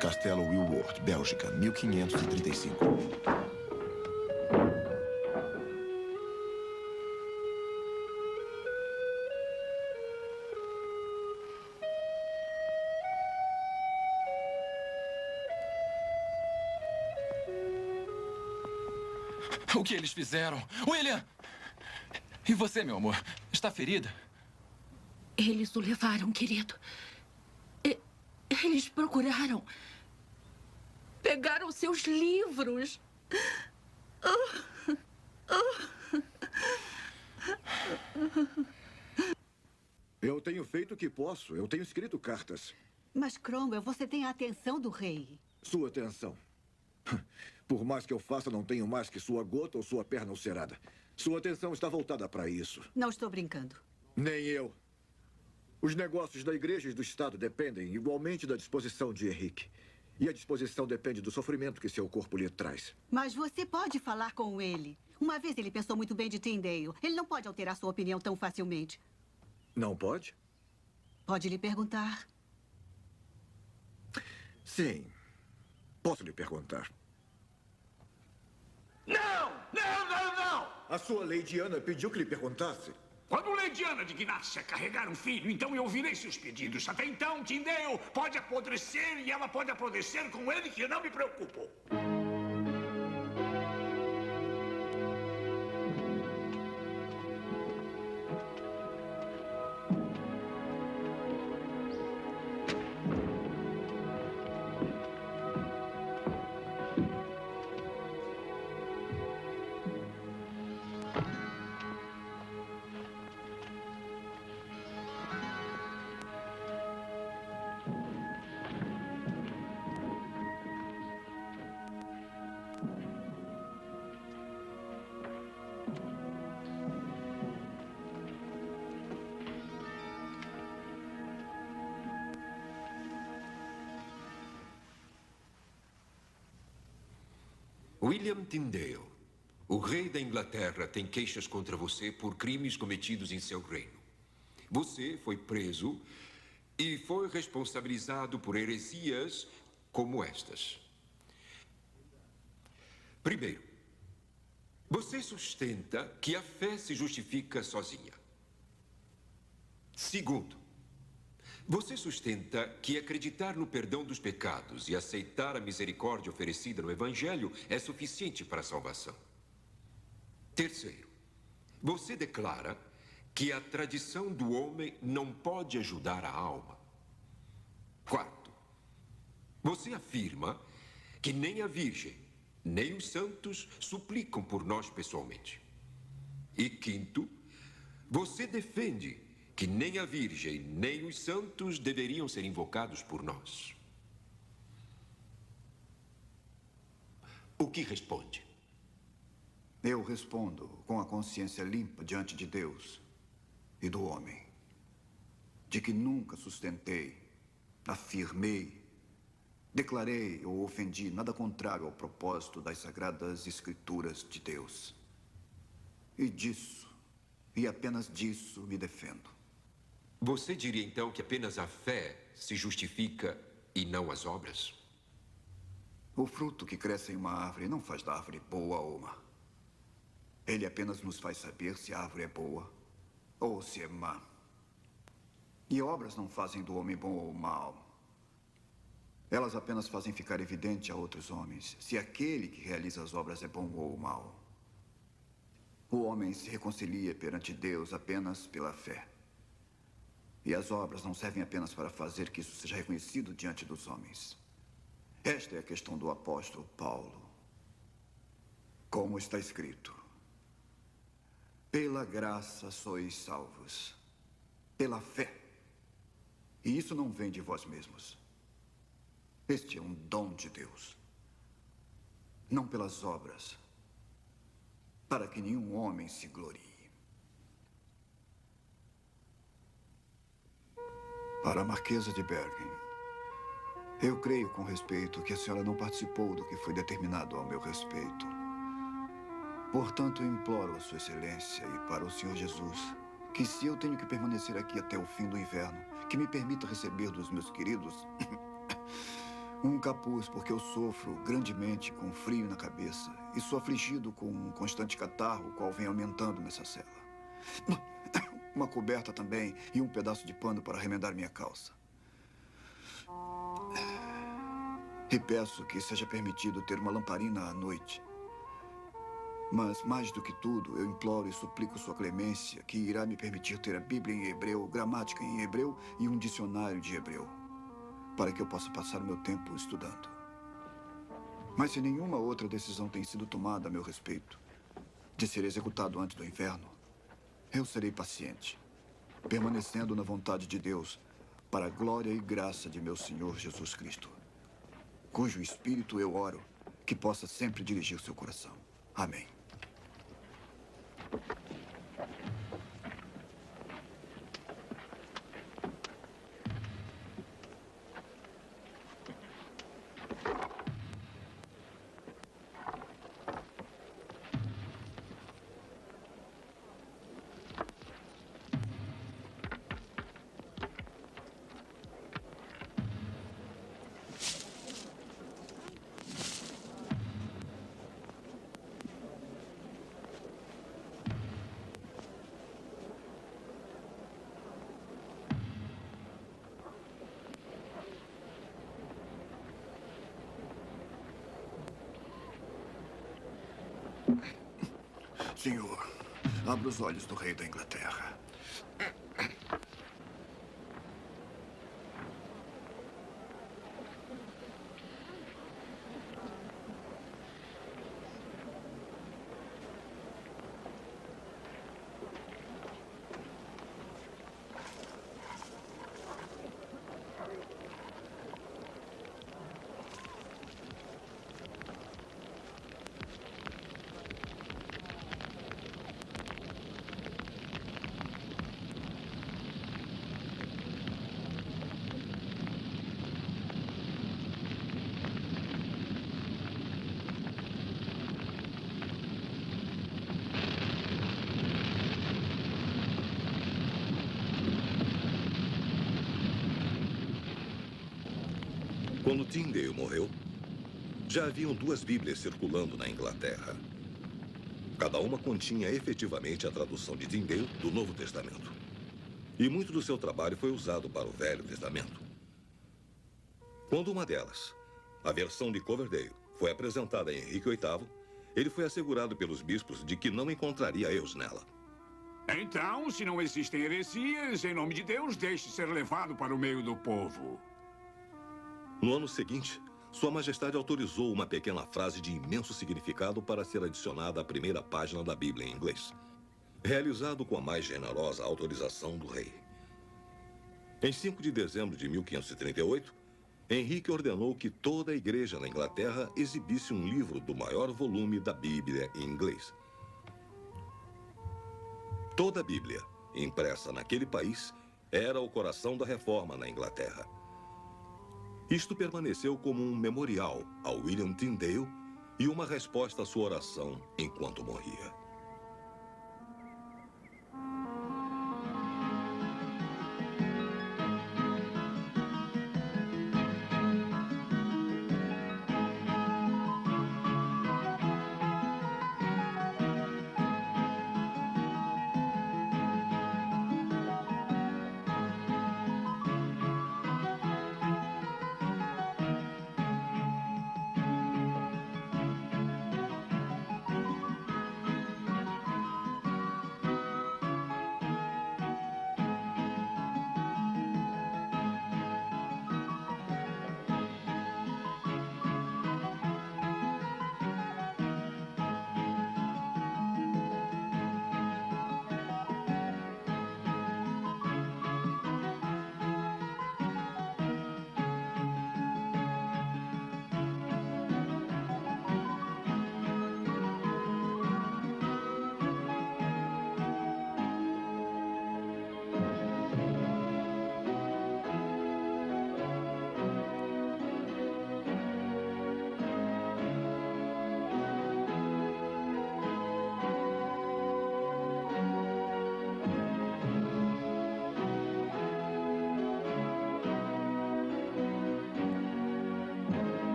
Castelo Wilworth, Bélgica, 1535. O que eles fizeram? William! E você, meu amor? Está ferida? Eles o levaram, querido. Eles procuraram. Pegaram seus livros. Eu tenho feito o que posso. Eu tenho escrito cartas. Mas, Cromwell, você tem a atenção do rei. Sua atenção. Por mais que eu faça, não tenho mais que sua gota ou sua perna ulcerada. Sua atenção está voltada para isso. Não estou brincando. Nem eu. Os negócios da igreja e do Estado dependem igualmente da disposição de Henrique. E a disposição depende do sofrimento que seu corpo lhe traz. Mas você pode falar com ele. Uma vez ele pensou muito bem de Tyndale. Ele não pode alterar sua opinião tão facilmente. Não pode? Pode lhe perguntar. Sim. Posso lhe perguntar? Não! Não, não, não! A sua Lady Ana pediu que lhe perguntasse. Quando Lady Ana dignar-se a carregar um filho, então eu ouvirei seus pedidos. Até então, Tyndale pode apodrecer e ela pode apodrecer com ele, que eu não me preocupo. William Tyndale, o rei da Inglaterra tem queixas contra você por crimes cometidos em seu reino. Você foi preso e foi responsabilizado por heresias como estas. Primeiro, você sustenta que a fé se justifica sozinha. Segundo, você sustenta que acreditar no perdão dos pecados e aceitar a misericórdia oferecida no Evangelho é suficiente para a salvação. Terceiro, você declara que a tradição do homem não pode ajudar a alma. Quarto, você afirma que nem a Virgem, nem os santos suplicam por nós pessoalmente. E quinto, você defende que nem a Virgem, nem os santos deveriam ser invocados por nós. O que responde? Eu respondo com a consciência limpa diante de Deus e do homem, de que nunca sustentei, afirmei, declarei ou ofendi nada contrário ao propósito das Sagradas Escrituras de Deus. E disso, e apenas disso, me defendo. Você diria então que apenas a fé se justifica e não as obras? O fruto que cresce em uma árvore não faz da árvore boa ou má. Ele apenas nos faz saber se a árvore é boa ou se é má. E obras não fazem do homem bom ou mau. Elas apenas fazem ficar evidente a outros homens se aquele que realiza as obras é bom ou mau. O homem se reconcilia perante Deus apenas pela fé. E as obras não servem apenas para fazer que isso seja reconhecido diante dos homens. Esta é a questão do apóstolo Paulo. Como está escrito: pela graça sois salvos, pela fé. E isso não vem de vós mesmos. Este é um dom de Deus. Não pelas obras, para que nenhum homem se glorie. Para a Marquesa de Bergen, eu creio com respeito que a senhora não participou do que foi determinado ao meu respeito. Portanto, eu imploro a Sua Excelência e para o Senhor Jesus que, se eu tenho que permanecer aqui até o fim do inverno, que me permita receber dos meus queridos um capuz, porque eu sofro grandemente com frio na cabeça e sou afligido com um constante catarro, o qual vem aumentando nessa cela. Uma coberta também e um pedaço de pano para remendar minha calça. E peço que seja permitido ter uma lamparina à noite. Mas, mais do que tudo, eu imploro e suplico sua clemência, que irá me permitir ter a Bíblia em hebreu, gramática em hebreu e um dicionário de hebreu, para que eu possa passar o meu tempo estudando. Mas se nenhuma outra decisão tem sido tomada a meu respeito, de ser executado antes do inverno, eu serei paciente, permanecendo na vontade de Deus, para a glória e graça de meu Senhor Jesus Cristo, cujo espírito eu oro que possa sempre dirigir seu coração. Amém. Senhor, abra os olhos do rei da Inglaterra. Quando Tyndale morreu, já haviam 2 Bíblias circulando na Inglaterra. Cada uma continha efetivamente a tradução de Tyndale do Novo Testamento. E muito do seu trabalho foi usado para o Velho Testamento. Quando uma delas, a versão de Coverdale, foi apresentada a Henrique VIII, ele foi assegurado pelos bispos de que não encontraria erros nela. Então, se não existem heresias, em nome de Deus, deixe ser levado para o meio do povo. No ano seguinte, Sua Majestade autorizou uma pequena frase de imenso significado para ser adicionada à primeira página da Bíblia em inglês, realizado com a mais generosa autorização do rei. Em 5 de dezembro de 1538, Henrique ordenou que toda a igreja na Inglaterra exibisse um livro do maior volume da Bíblia em inglês. Toda a Bíblia, impressa naquele país, era o coração da reforma na Inglaterra. Isto permaneceu como um memorial ao William Tyndale e uma resposta à sua oração enquanto morria.